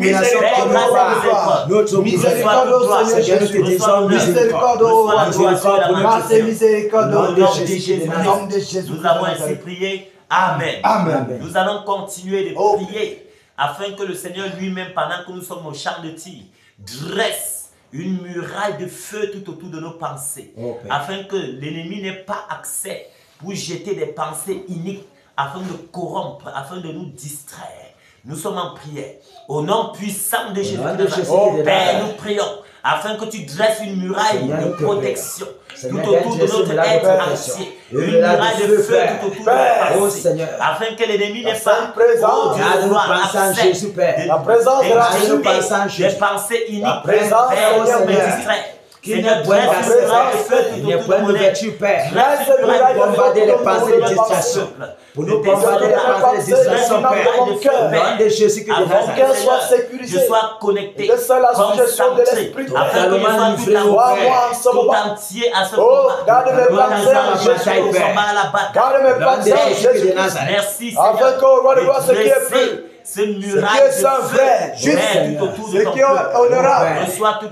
roi de gloire. Miséricorde, ô Seigneur Jésus. Miséricorde, ô roi de gloire. Grâce et miséricorde, ô Dieu. Au nom de Jésus. Nous avons ainsi prié. Amen. Amen. Nous allons continuer de prier afin que le Seigneur lui-même, pendant que nous sommes au champ de tir, dresse une muraille de feu tout autour de nos pensées, afin que l'ennemi n'ait pas accès pour jeter des pensées iniques, afin de corrompre, afin de nous distraire. Nous sommes en prière. Au nom puissant de Jésus-Christ, Père, nous prions afin que tu dresses une muraille de protection tout autour de notre être entier. Une muraille de feu tout autour de notre pensée. Afin que l'ennemi n'ait pas accès La présence de la des pensées iniques. Père, me distraire. Qu'il n'y ait point d'accès, qu'il n'y ait point d'ouverture, Père. Pour nous bombarder les pensées de distraction. Pour nous bombarder les pensées de distraction, Père. Au nom de Jésus que mon cœur soit sécurisé. Je sois connecté. Je sois la suggestion de l'esprit. Afin que je sois tout entier à ce combat. Garde mes pensées en Jésus. Garde mes pensées en Jésus. Merci Afin qu'au roi de gloire, ce qui est pur, ce muraille de vrai, juste, ce qui est honorable,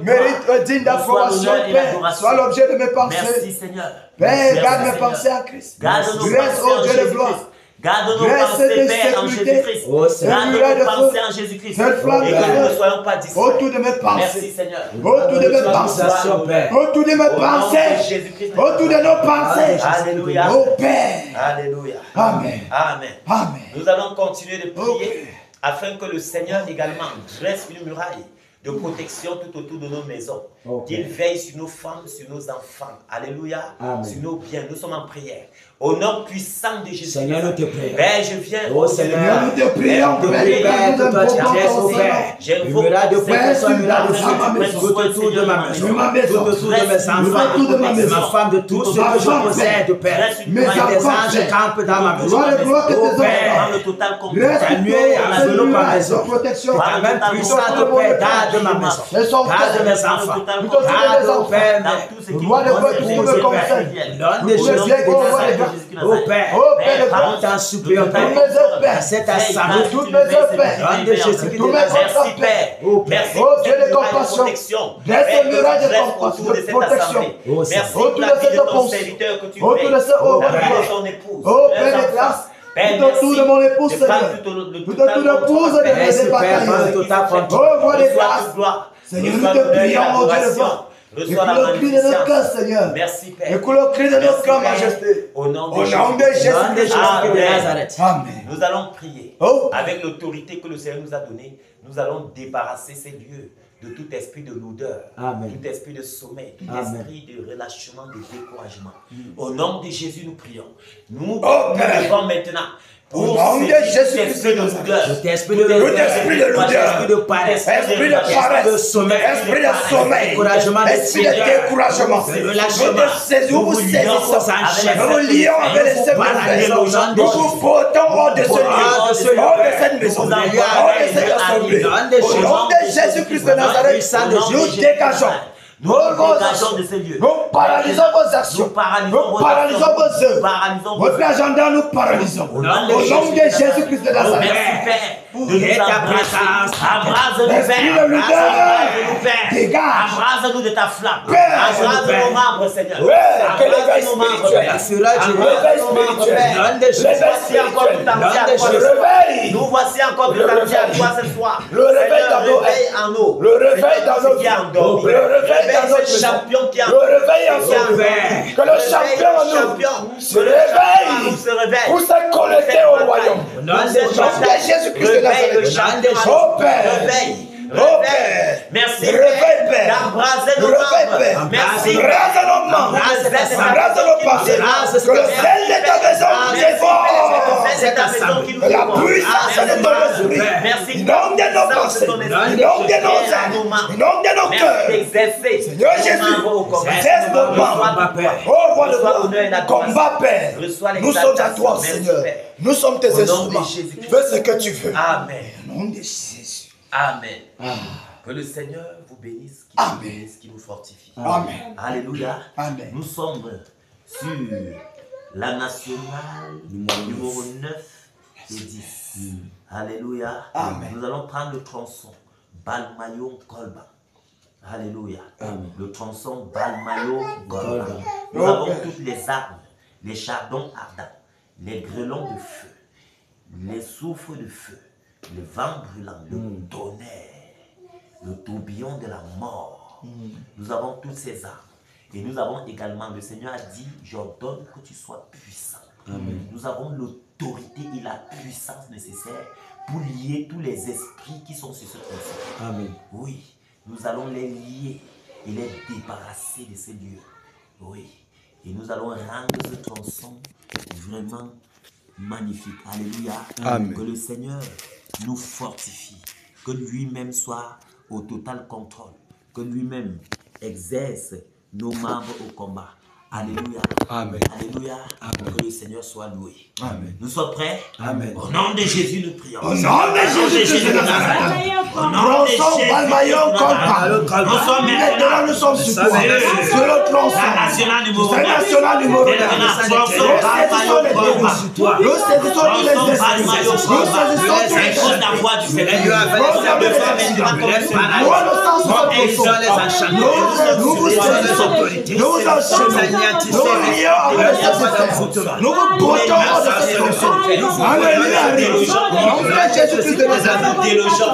mérite digne d'approbation, Père, soit l'objet de mes pensées. Merci Seigneur. Père, garde mes pensées en Christ. Garde nos Grâce pensées au en Dieu de gloire. Jésus-Christ. Garde nos pensées, Père, en Jésus-Christ. Garde nos pensées en Jésus-Christ. Et que nous ne soyons pas distraits. Autour de mes Merci pensées. Seigneur. Autour de mes pensées. Autour de mes pensées. Autour de nos pensées. Alléluia. Oh Père. Alléluia. Amen. Amen. Amen. Nous allons continuer de prier afin que le Seigneur également dresse une muraille de protection tout autour de nos maisons. Qu'il veille sur nos femmes, sur nos enfants. Alléluia. Sur nos biens. Nous sommes en prière. Au nom puissant de Jésus. Seigneur, nous te prions. Père, je viens. Oh Seigneur, nous te prions. Père, que toi tu dresses au Père. J'invoque Une muraille de protection, une muraille de Seigneur, tout autour de ma maison. Tout autour de mes de ma enfants. maison. Ma femme, de tout ce que je possède, Père. Mes Et des enfants, anges campent dans ma maison. Oh Père, le total contrôle. Ta nuée enveloppe ma maison. Protection. Ta main puissante, Père, garde ma maison. Garde mes enfants. Garde, oh Père, Roi de gloire, tout ce qui me concerne. Donne des choses oh Père, nous t'en supplions, Père, cette assemblée, toutes mes œuvres, donne des Jésus qui te Merci Père. Merci oh Dieu de compassion. Laisse une muraille de compassion, de protection. Merci autour pour de la vie cette de ton pensée. serviteur que tu Autour fais. de ce Oh Père. de son épouse. Oh Père de grâce. Tout autour de mon épouse, Seigneur. Tout autour de l'épouse de mes batailles. Oh, roi de grâce. Seigneur, nous te prions, oh Dieu de gloire. Écoute le cri de notre cœur, Seigneur. Merci, Père. Écoute le cri de notre cœur, Majesté. Au nom Au de nom de Jésus. Jésus de Nazareth. Amen. Nous allons prier. Oh. Avec l'autorité que le Seigneur nous a donnée, nous allons débarrasser ces lieux de tout esprit de lourdeur, tout esprit de sommeil, tout esprit de relâchement, de découragement. Au nom de Jésus, nous prions. Nous devons maintenant. Au nom de Jésus, esprit de lourdeur, tout esprit de lourdeur, esprit de paresse, esprit de paresse, de sommeil, esprit de sommeil, découragement, esprit de découragement, de relâchement, nous vous saisissons, nous vous lions avec les sept nous vous portons hors de ce lieu, hors de cette maison, hors de cette assemblée. Au nom de Jésus-Christ de Nazareth, nous dégageons. Nous dégageons de ces lieux. Nous paralysons vos actions. Nous paralysons vos œuvres. Votre agenda, nous paralysons. Au nom de Jésus-Christ de Nazareth. Merci, Père. De nous embrasse-nous, Père. Dégage. Embrasse-nous de ta flamme. Embrasse nos membres, Seigneur. Embrasse nos membres, Père. Nous voici encore tout entiers à toi ce soir. Le réveil en nous. Le réveil dans nos vies. Le réveil dans notre champion qui a le réveil en nous. Que le champion en nous se réveille pour se connecter au royaume. Au nom de Jésus-Christ de Nazareth. Oh Père. Oh Père, merci Père, d'embraser nos membres. Merci, rase nos membres, rase nos pensées, que le sel de ta maison dévore, la puissance de ton esprit, merci, inonde nos pensées, inonde nos âmes, inonde nos cœurs. Seigneur Jésus, exerce nos membres, oh roi de gloire, combat Père, nous sommes à toi Seigneur, nous sommes tes instruments, fais ce que tu veux. Amen. Au nom de Jésus. Amen. Que le Seigneur vous bénisse, qui vous fortifie. Amen. Alléluia. Amen. Nous sommes sur la nationale numéro 9 et 10. Alléluia. Amen. Nous allons prendre le tronçon Balmayon-Kolba. Alléluia. Le tronçon Balmayon-Kolba. Nous avons toutes les armes, les chardons ardents, les grêlons de feu, les souffles de feu, le vent brûlant, le tonnerre, le tourbillon de la mort. Nous avons toutes ces armes. Et nous avons également, le Seigneur a dit, j'ordonne que tu sois puissant. Nous avons l'autorité et la puissance nécessaire pour lier tous les esprits qui sont sur ce tronçon. Oui, nous allons les lier et les débarrasser de ces lieux. Oui, et nous allons rendre ce tronçon vraiment magnifique. Alléluia. Amen. Que le Seigneur nous fortifie, que lui-même soit au total contrôle, que lui-même exerce nos membres au combat. Alléluia. Amen. Alléluia. Amen. Que le Seigneur soit loué. Amen. Nous sommes prêts? Amen. Au nom de Jésus, nous prions. Au nom de Jésus de Nazareth. Au nom de Jésus. Nous sommes Maintenant, nous sommes sur toi. Sur le tronçon. la nationale numéro C'est 1. national numéro 1. Nous saisissons tous les esprits. Nous saisissons tous les esprits. la voix du Seigneur. Nous vous enchaînons. Nous vous lions avec les esprits. Nous vous portons hors de cette fonction. Alléluia. Au nom de Jésus-Christ de Nazareth.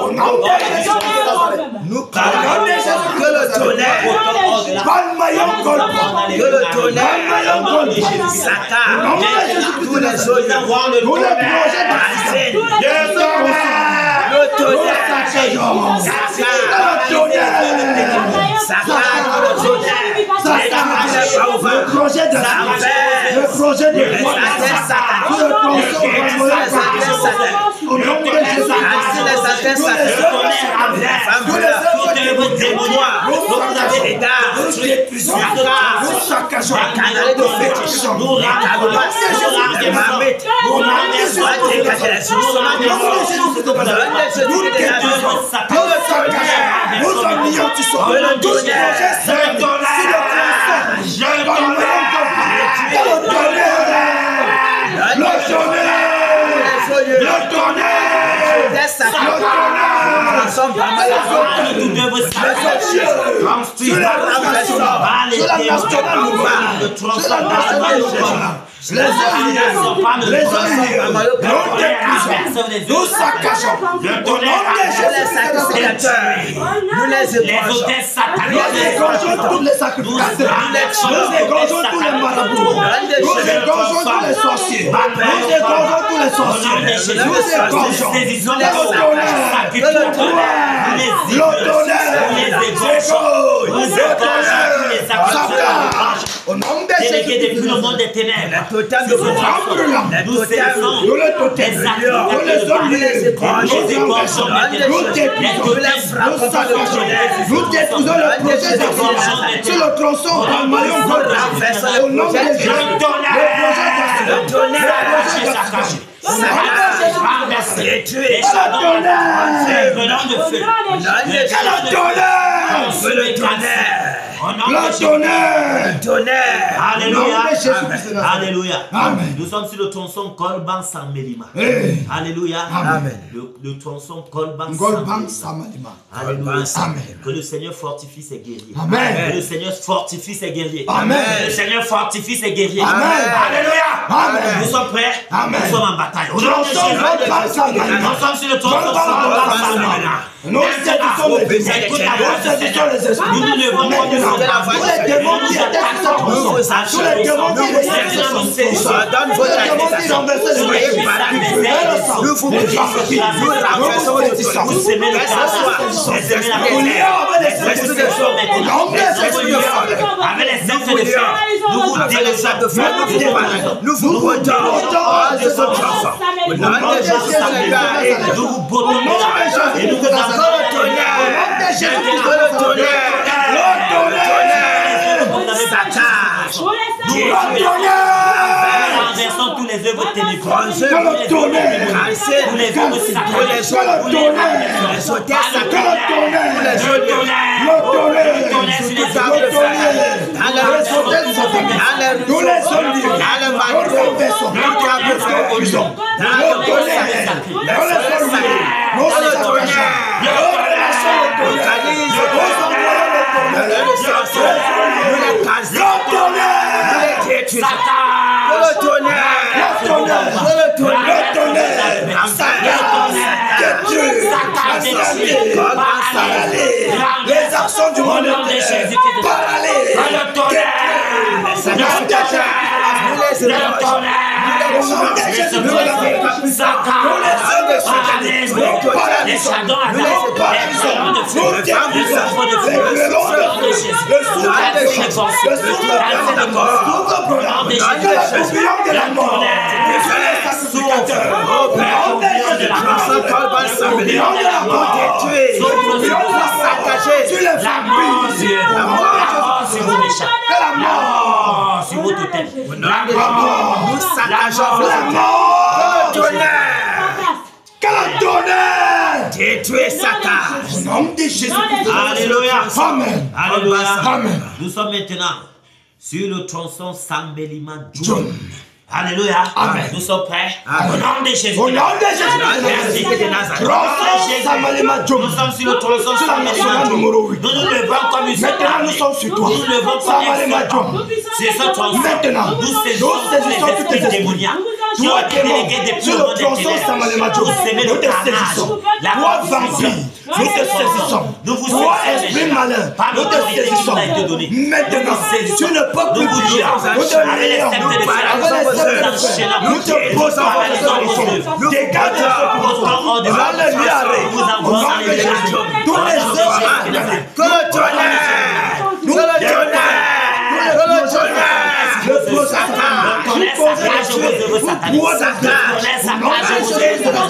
Au nom de Jésus-Christ de Nazareth. Nous parlons que le tonnerre. Que le tonnerre. Satan. Tous les autres. Tous les projets de le tonnerre. Le projet de le projet de au nom de Jésus, nous saccageons le tonnerre, nous les égorgeons tous les sacrificateurs, nous égorgeons tous les marabouts, nous égorgeons tous les sorciers, nous égorgeons tous les sorciers, nous égorgeons le tonnerre, au nom de délégué depuis le monde des ténèbres, nous saisissons des nous détruisons le projet d'accident sur le tronçon au nom de Jésus. Le tonnerre. Alléluia. Alléluia. Amen. Nous sommes sur le tronçon Kolban Samelima. Alléluia. Amen. Le tronçon Kolban Samelima. Alléluia. Amen. Que le Seigneur fortifie ses guerriers. Amen. Que le Seigneur fortifie ses guerriers. Amen. Que le Seigneur fortifie ses guerriers. Amen. Alléluia. Amen. Nous sommes prêts. Amen. Nous sommes en bataille. Au nom de Jésus. Nous sommes sur le tronçon Kolban Samelima. Nous saisissons les esprits. Nous nous levons contre tous les démons qui étaient sur cette tronçon. Tous les démons qui étaient sur cette tronçon. Tous les démons qui renversaient les esprits. Nous vous renversons les esprits. Vous semez le casse. Nous lions avec les esprits. Avec les sectes de fer. Nous vous délaissons. Nous vous botons hors de cette tronçon. Nous vous bottons et nous vous le renversons tous les œuvres ténébreuses. Le tonnerre. Tous les œuvres les actions du monde la mort vos méchants. La mort sur vos totems. La mort. Nous saccageons la mort. Le tonnerre. Que le tonnerre détruit Satan. Au nom de Jésus. Alléluia. Amen. Alléluia. Amen. Nous sommes maintenant sur le tronçon Sambelima John. Alléluia. Amen. Nous sommes prêts. Au nom de Jésus. Au nom de Jésus. Merci de Nazareth. Nous sommes sur le tronçon Sambelima John. Nous nous levons comme une seule armée. Nous sommes sur toi. Nous nous levons comme une seule armée. C'est ce tronçon. Maintenant, nous saisissons les esprits démoniaques qui ont été délégués depuis le monde des ténèbres pour s'aimer le carnage. La vampire. Nous te saisissons. Nous vous saisissons. Esprit malin. Par l'autorité qui nous a été donnée. Maintenant, tu ne peux plus bouger. Nous te lions. Nous te posons à l'œuvre. Nous dégagons. Alléluia. Nous envoyons tous les œuvres. Que le tonnerre. Nous le tonnerre. Que le tonnerre. Le tonnerre saccage vos œuvres sataniques. Le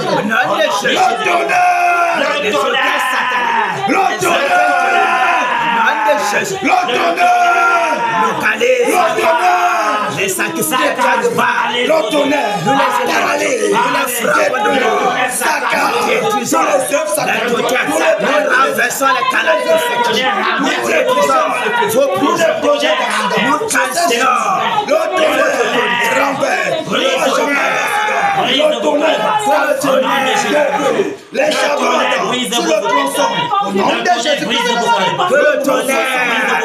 tonnerre. Les sacs le tonnerre, nous les renversons les canaux infectés, nous détruisons vos projets, nous cassons le tonnerre, les charbons sur le tronçon, au nom de Jésus, que le tonnerre,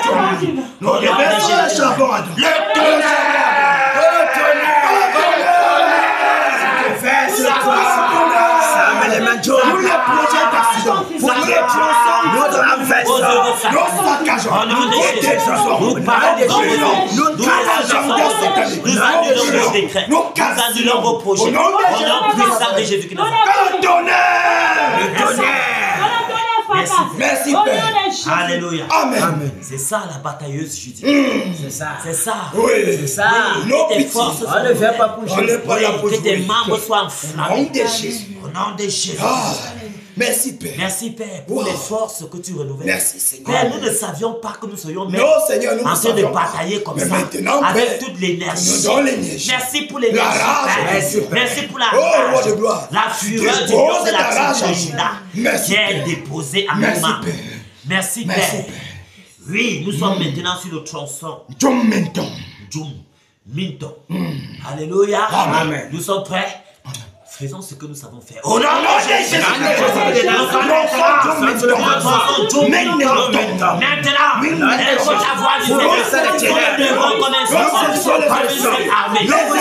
nous renversons les charbons, le tonnerre. Tous les projets d'accident, pour les tronçons, nous renversons, nous saccageons, nous détruisons, nous annulons vos projets, au nom puissant de Jésus-Christ. Le tonnerre, merci Père. Alléluia. Amen. C'est ça la batailleuse Judith. C'est ça. C'est ça. Oui. C'est ça. Que tes forces soient ne viens pas bouger. Que tes membres soient enflammés. Au nom de Jésus. Au nom de Jésus. Merci Père. Merci Père pour les forces que tu renouvelles. Merci Seigneur. Père, nous ne savions pas que nous serions en train de batailler comme ça. Maintenant, avec toute l'énergie. Merci pour l'énergie. Merci pour la rage. La fureur du Dieu de la tribu de Juda qui est déposée à nos mains. Merci Père. Oui, nous sommes maintenant sur le tronçon. Minton. Alléluia. Amen. Nous sommes prêts. Faisons ce que nous savons faire. Oh non, non, Jésus! Maintenant, écoute la voix du Seigneur. Nous devons commencer par armée. Maintenant,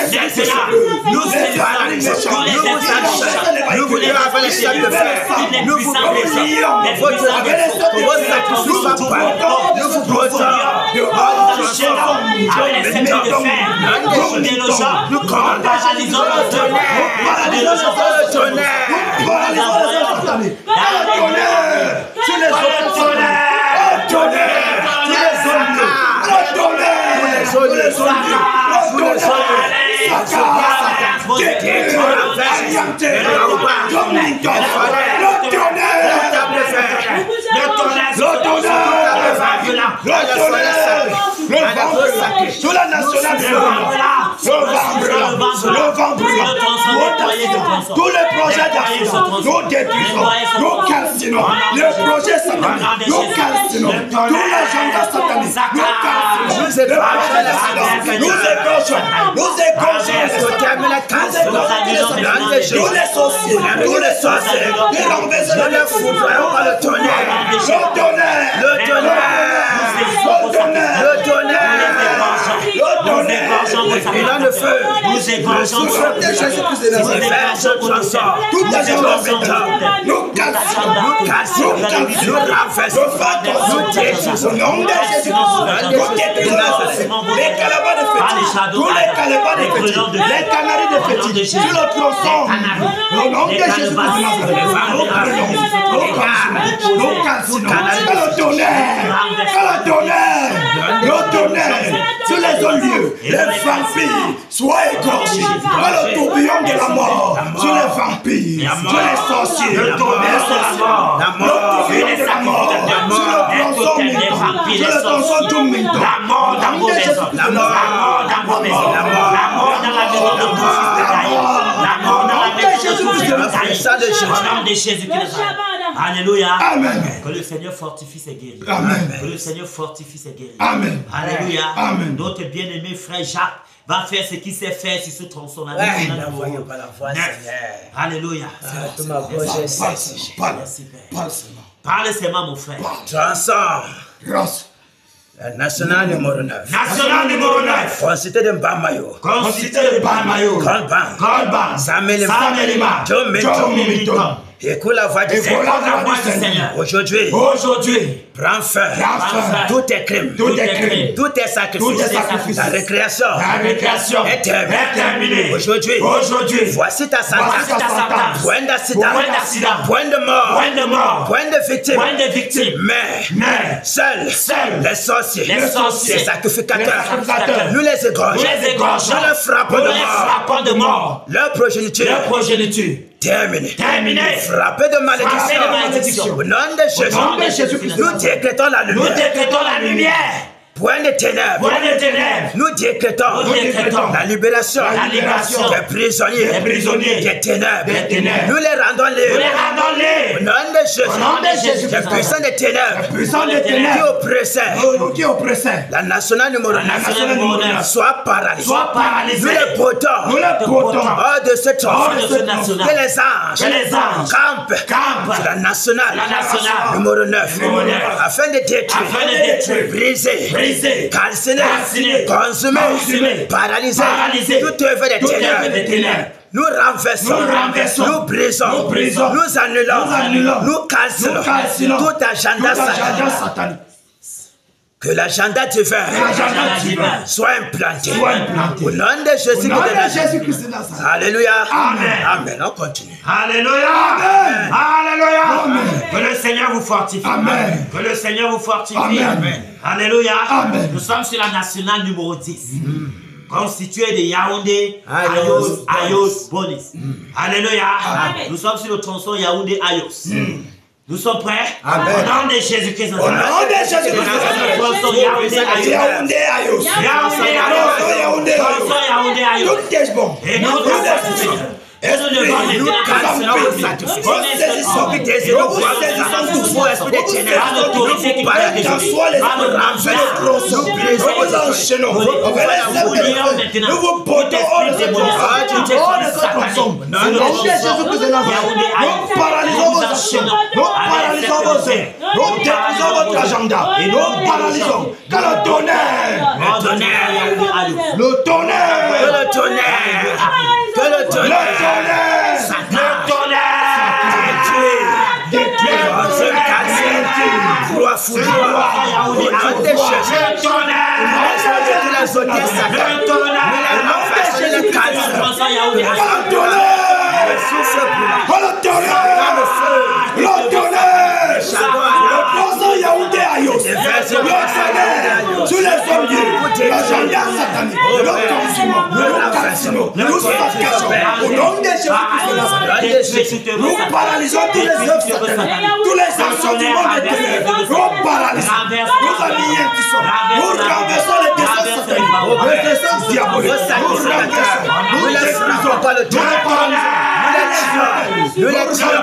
nous séparons tous les esprits. Nous voulons avoir les chefs de fer. Nous vous prions. Nous vous prions. Avec les esprits de fer. Nous délogeons. Nous paralysons le tonnerre. Le tonnerre, sur les sur la nationale, le vent brûlant, tous les projets d'accident, nous détruisons, nous calcinons, les projets sataniques, nous calcinons, tous les agendas sataniques, nous calcinons, nous égorgeons, tous les sorciers, nous renversons les foudroyons par le tonnerre, il a le feu. Nous égorgeons le feu de Jésus-Christ de Nazareth. Tout nous cassons, nous renversons, nous détruisons. Au nom de Jésus-Christ, nous détruisons les calabas de fétiches, tous les calabas de fétiches, les canaris de fétiches, sur le tronçon. Au nom de Jésus-Christ de Nazareth, nous cassons, le tonnerre, sur les hauts lieux, les vampires soient égorgés par le tourbillon de la mort, sur les vampires, sur les sorciers, le tonnerre, le tourbillon de la mort, sur le tronçon, La mort dans vos maisons. La mort dans vos maisons. La mort dans la maison de ton fils de Caïn. La mort dans la maison de ton fils de Caïn. Au nom de Jésus-Christ. Alléluia. Amen. Que le Seigneur fortifie ses guéris. Amen. Que le Seigneur fortifie ses guéris. Amen. Alléluia. Amen. Notre bien-aimé frère Jacques va faire ce qu'il sait faire sur ce tronçon. Alléluia. Merci, Père. Parle seulement, mon frère. Tronçon. Grâce. National numéro 9. National numéro 9. Concité de Bamayo. Concité de Bamayo. Golban. Samelima. John Milton. Écoute la voix du Seigneur. Aujourd'hui. Prends fin. Tout est crime. Tout est sacrifice. La récréation est terminée. Aujourd'hui. Voici ta sentence. Point d'accident. Point de mort. Point de victime. Mais seuls les sorciers. Les sacrificateurs. Nous les égorgeons. Nous les frappons de mort. Leur progéniture. Terminé. Frappé de malédiction. Au nom de Jésus. Nous décrétons la lumière. Point de ténèbres. Nous décrétons la libération des prisonniers, des ténèbres. Nous les rendons libres. Au nom de Jésus. Les puissants des ténèbres qui oppressaient la nationale numéro 9 soit paralysés. Nous les portons hors de ce tronçon. Que les anges campent sur la nationale numéro 9 afin de détruire, briser, calciner, consumer, paralyser toute œuvre des ténèbres. Nous renversons, nous brisons, nous annulons, nous calcinons tout agenda satanique. Que l'agenda divin soit implanté. Au nom de Jésus-Christ. Alléluia. Amen. On continue. Alléluia. Alléluia. Que le Seigneur vous fortifie. Amen. Que le Seigneur vous fortifie. Amen. Alléluia. Amen. Nous sommes sur la nationale numéro 10. Constituée de Yaoundé, Ayos, Bonis. Alléluia. Nous sommes sur le tronçon Yaoundé, Ayos. Nous sommes prêts? Amen. Au nom de Jésus-Christ. Au nom de Jésus-Christ. Yaoundé, Ayos. Tout est bon. Et nous Et nous devons maintenant sacrifier. Nous saisissons des tout faux esprit des ténèbres. Nous paralysons les renversons, nous brisons, nous enchaînons. Nous vous portons hors de cette tronçon. Nous paralysons vos actions. Nous paralysons vos œuvres. Nous détruisons votre agenda. Et nous paralysons. Que le tonnerre. Le tonnerre. Que le tonnerre. Sur les hommes, l'agenda satanique, nous saccagons au nom de Jésus. Nous paralysons tous les œuvres sataniques, tous les actions du monde des ténèbres. Nous paralysons, nous alignons qui sont. Nous renversons les desseins sataniques, les desseins diaboliques. Nous renversons, nous les détruisons, nous les paralysons, nous les tuons,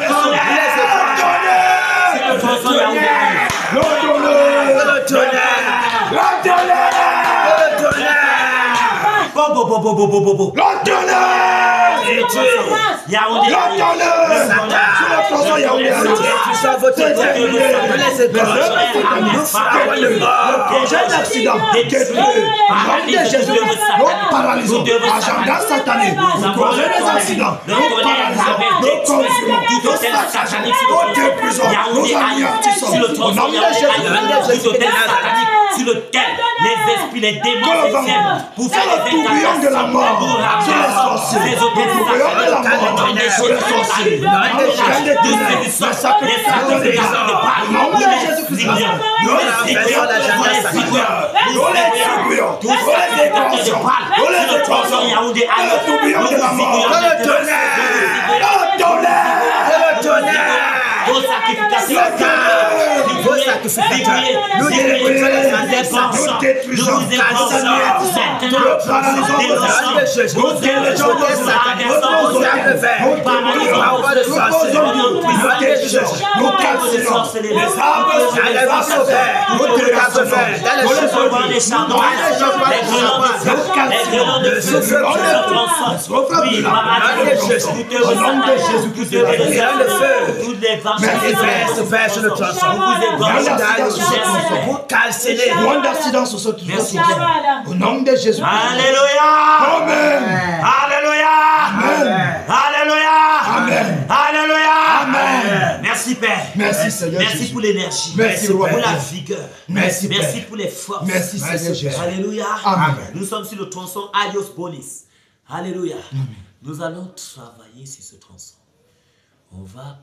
sur lequel les esprits, les démons viennent pour faire les tourbillon de la mort sur les sorciers, les tourbillon de la mort sur les sorciers, les sacrificateurs de Baal, nous les Jésus-Christ, nous les tourbillons, nous les déclenchons, nous les déclenchons, le tourbillon de la mort, le tonnerre, vos sacrificateurs, sacrificateurs. Nous détruisons les indépendants. Nous détruisons les Au nom de Jésus. Alléluia. Amen. Alléluia. Alléluia. Amen. Alléluia. Amen. Merci Père. Merci Seigneur. Merci Jésus. pour l'énergie. Merci, pour roi. la vigueur. Merci, Merci Père. pour les forces. Merci Seigneur Jésus. Alléluia. Amen. Nous sommes sur le tronçon Adios Bonis. Alléluia. Nous allons travailler sur ce tronçon. On va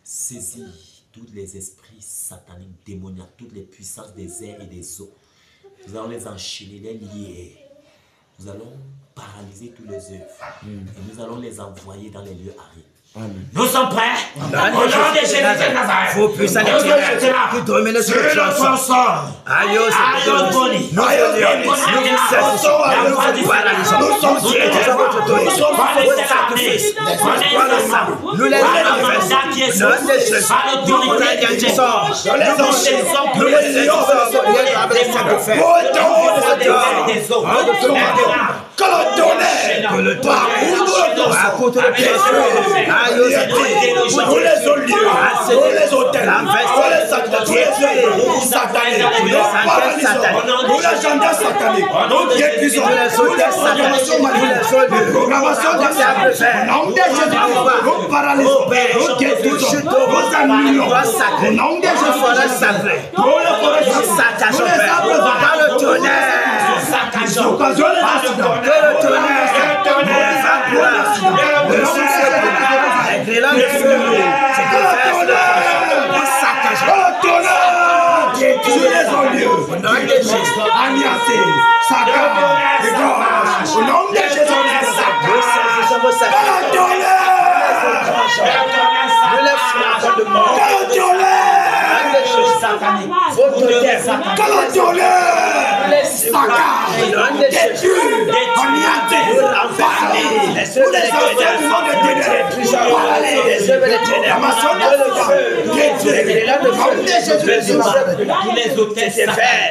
saisir tous les esprits sataniques, démoniaques, toutes les puissances des airs et des eaux. Nous allons les enchaîner, les lier. Nous allons paralyser tous les œuvres. Et nous allons les envoyer dans les lieux arides. Nous sommes prêts. Au nom de Jésus de Nazareth. Vos puissants qui dominent sur le tronçon. Aïe, nous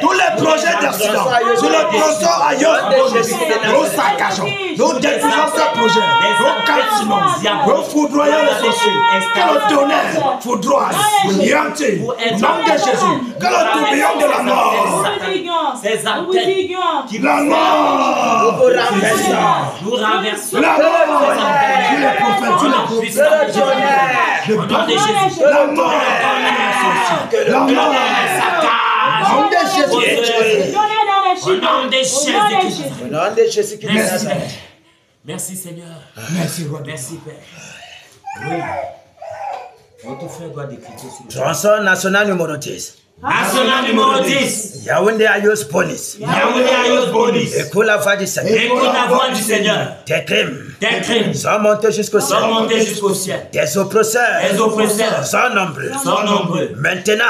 tous les projets d'accident sur le tronçon ailleurs, nous saccageons, nous détruisons ces projets, nous calcinons, nous foudroyons les sorciers, que le tonnerre foudroie, au nom de Jésus, que le tourbillon de la mort, ces antennes qui la mort, nous renversons la mort, tu les prophètes, au nom de Jésus, la mort, la mort, au nom de Jésus, au nom de Jésus. Au nom de Jésus-Christ. Merci Père. Merci Seigneur. merci, roi. Merci Père. Oui. Votre frère doit décrypter sur le Tronçon national numéro 10. national numéro 10. Yaoundé Ayos Bonis. Yaoundé Ayos Bonis. Écoute la voix du Seigneur. Écoute la voix du Seigneur. Tes crimes Tes crimes sont montés jusqu'au ciel. sont montés jusqu'au ciel. Tes oppresseurs sont nombreux. Sont nombreux. Maintenant,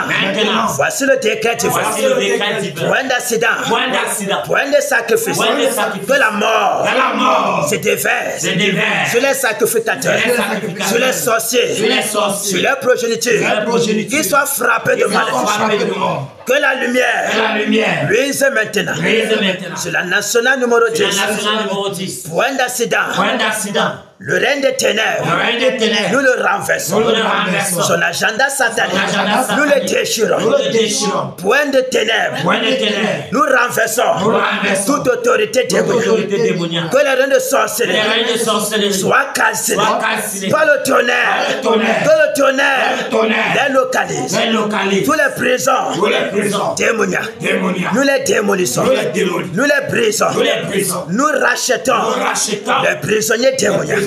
voici le décret divin. Voici le décret divin. Point d'accident. Point d'accident. Point de sacrifice. Point de sacrifice. Que la mort Que la mort se déverse se déverse sur les sacrificateurs, sur les sacrificateurs, sur les sorciers, sur les sorciers, sur les progénitures, sur les progénitures, qu'ils soient frappés de qu'ils soient maladie. frappés de mort. Que la lumière Que la lumière luise maintenant brise maintenant. sur la nationale numéro 10. Sur la nationale numéro 10. Point d'accident. Point d'accident. Le règne des ténèbres, Le règne des ténèbres. nous le renversons. Nous le renversons. Son agenda satanique, Son agenda satanique. nous le déchirons. Nous le déchirons. Point de ténèbres, Point de ténèbres. nous renversons Nous renversons. toute autorité Toute autorité démoniaque. démoniaque. Que le règne de Les sorcellerie règnes de sorcellerie soit calciné Soit calciné. par le tonnerre. Par le tonnerre. Que le tonnerre Que le tonnerre les localise. les localise. Tous les prisons Tous les prisons démoniaques, démoniaques. nous les démolissons. Nous les démolissons. Nous les brisons. Nous les brisons. Nous rachetons Nous rachetons les prisonniers démoniaques. prisonniers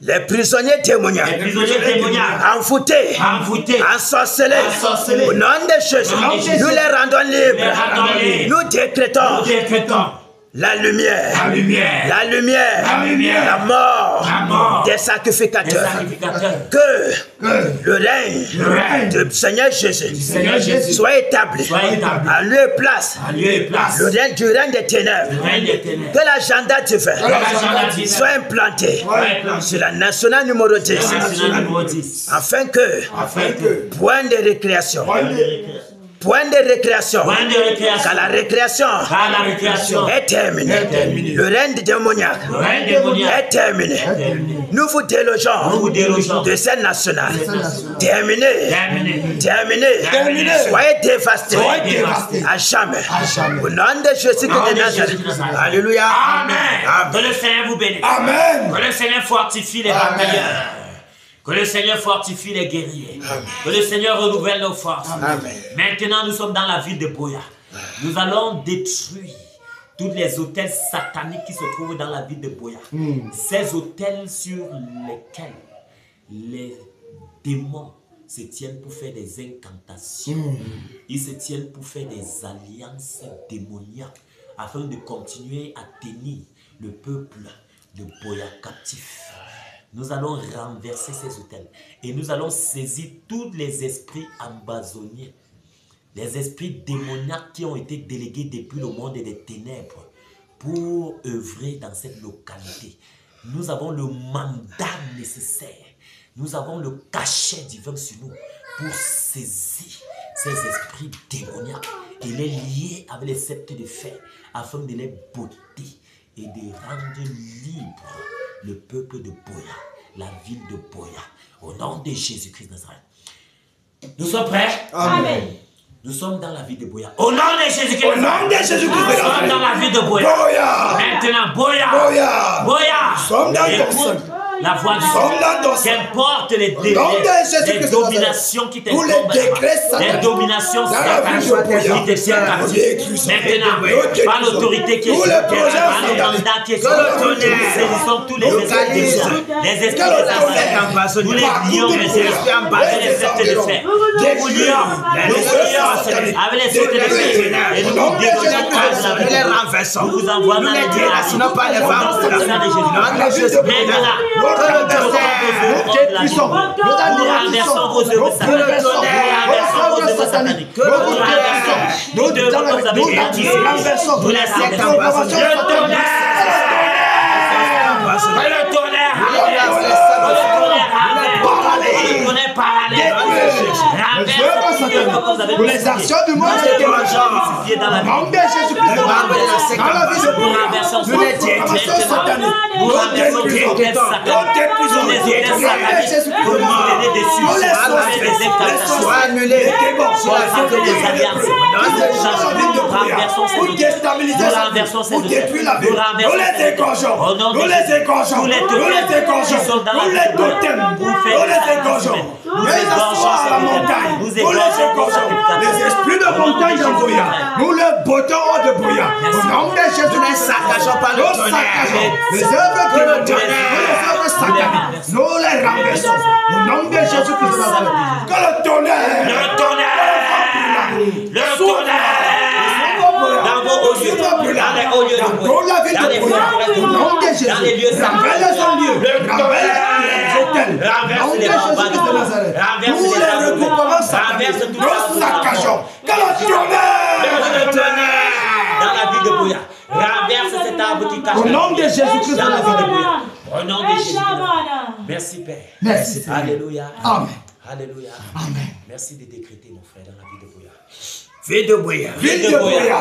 Les prisonniers démoniaques. Les prisonniers démoniaques. Envoûtés. Envoûtés. Ensorcelés. Ensorcelés. Au nom de Jésus. Au nom de Jésus. Nous les rendons Nous les libres. rendons libres. Nous décrétons Nous décrétons La lumière. La lumière. La lumière. La lumière. La mort. La mort. Des sacrificateurs. Que le règne du Seigneur Jésus soit établi. À lieu et place. Le règne des ténèbres. Que l'agenda divin soit implanté sur la nationale numéro 10. Afin que point de récréation. Point de récréation. Car la récréation est terminée. Le règne démoniaque est terminé. Nous vous délogeons de cette nationale. Terminé. Soyez dévastés à jamais. Au nom de Jésus de Nazareth. Alléluia. Amen. Que le Seigneur vous bénisse. Amen. Que le Seigneur fortifie les batailleurs. Que le Seigneur fortifie les guerriers. Amen. Que le Seigneur renouvelle nos forces. Amen. Maintenant, nous sommes dans la ville de Boya. Nous allons détruire tous les hôtels sataniques qui se trouvent dans la ville de Boya. Ces hôtels sur lesquels les démons se tiennent pour faire des incantations. Ils se tiennent pour faire des alliances démoniaques afin de continuer à tenir le peuple de Boya captif. Nous allons renverser ces hôtels et nous allons saisir tous les esprits ambazoniens, les esprits démoniaques qui ont été délégués depuis le monde des ténèbres pour œuvrer dans cette localité. Nous avons le mandat nécessaire, nous avons le cachet divin sur nous pour saisir ces esprits démoniaques et les lier avec les sceptres de fer afin de les botter et de rendre libre le peuple de Boya, la ville de Boya, au nom de Jésus-Christ de Nazareth. Nous sommes prêts? Amen. Nous sommes dans la ville de Boya. Au nom de Jésus-Christ. Au nom de Jésus-Christ. Nous sommes dans la ville de Boya. Maintenant, Boya. Nous sommes dans ton sang. La voix du Seigneur. Qu'importe les dominations qui t'incombent, les dominations qui te tiennent captif. Maintenant, par l'autorité qui est sur terre, par le mandat qui est sur terre, saisissons tous les esprits des gens, les esprits des assassins, tous les lions, les esprits avec les sceptres de fer. Nous lions avec les sceptres de fer et nous nous délogeons à la vie. Nous vous envoyons dans les dieux, non pas les femmes, de Jésus. Maintenant, nous renversons vos œuvres sataniques. Nous devons vous avec gratitude. Nous laissons le tonnerre. Pour les actions du monde, c'est dans la nom de Jésus-Christ, dans la vie de Boya, nous les détruisons sataniques, nous détruisons les hôtels sataniques, nous les sorciers, annulés, les démons, les alliances, nous déstabilisons, nous détruisons la vie, nous les égorgeons, nous les égorgeons, nous les égorgeons, nous les totems, nous les égorgeons, nous les assois à la montagne, nous les égorgeons, les esprits de montagne de Boya, nous les bottons hors de Boya, au nom de Jésus, nous les saccageons par le tonnerre, les œuvres de le tonnerre, les œuvres sataniques, nous les renversons, au nom de Jésus-Christ, que le tonnerre, dans vos hauts lieux, dans les hauts lieux de dans la ville de Boya, au nom de Jésus, dans les lieux renverse son lieu, renverse hôtels, renverse les Nazareth, tous les regroupements sataniques, nous saccageons, que le tonnerre dans la ville de Boya, renverse cet arbre qui cache au nom de Jésus-Christ dans la ville de Boya, au nom de Jésus. Merci Père. Merci Père. Alléluia. Amen. Alléluia. Amen. Merci de décréter mon frère dans la ville de Boya. Ville de Boya. Ville de Boya.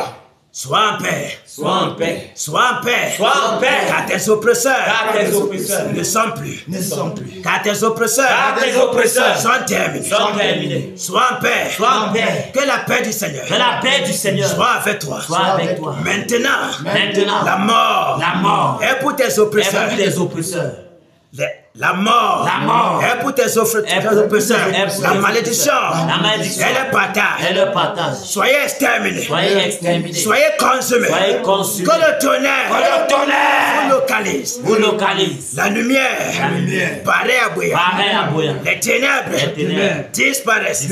Sois en paix. Sois en paix. Sois en paix. Sois en paix. Car tes oppresseurs ne sont plus. Ne sont plus. Car tes oppresseurs sont terminés. Sois en paix. Sois en paix. Que la paix du Seigneur. Que la paix du Seigneur soit avec toi. Soit avec toi. Maintenant. La mort. La mort. Et pour tes oppresseurs. Et pour les oppresseurs. La mort est pour tes oppresseurs. La malédiction est le partage. Soyez exterminés. Soyez consumés. Que le tonnerre vous localise. La lumière paraît à bouillir. Les ténèbres disparaissent.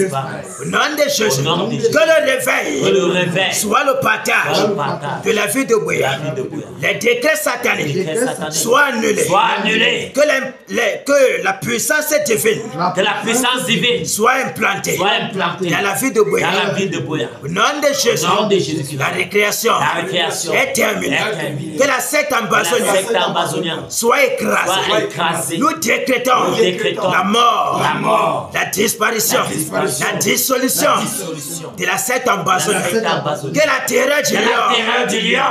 Au nom de Jésus, que le réveil soit le partage de la vie de bouillir. Les décrets sataniques soient annulés. Que la puissance divine soit implantée dans la vie de Boya. Au nom de Jésus, la récréation est terminée. Que la secte ambazonienne soit écrasée. Nous décrétons la mort, la disparition, la dissolution de la secte ambazonienne. Que la terreur du lion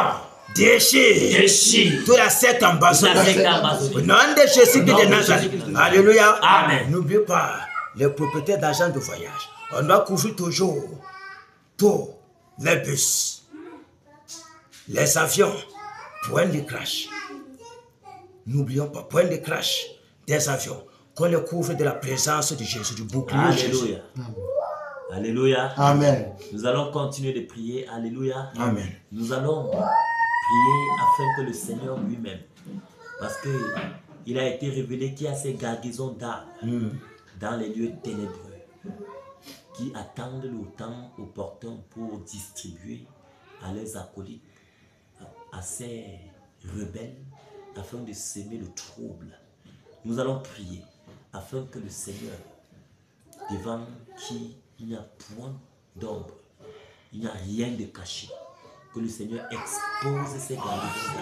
déchire toute la secte ambazonienne. Au nom de Jésus de Nazareth. Alléluia. Amen. N'oubliez pas les propriétaires d'agents de voyage. On doit couvrir toujours tous les bus, les avions, point de crash. N'oublions pas, point de crash des avions. Qu'on les couvre de la présence de Jésus, du bouclier. Alléluia. Alléluia. Amen. Nous allons continuer de prier. Alléluia. Amen. Nous allons prier afin que le Seigneur lui-même, parce qu'il a été révélé qu'il y a ces garnisons d'âmes dans les lieux ténébreux qui attendent le temps opportun pour distribuer à leurs acolytes, à ces rebelles, afin de s'aimer le trouble. Nous allons prier afin que le Seigneur, devant qui il n'y a point d'ombre, il n'y a rien de caché, que le Seigneur expose ces garnisons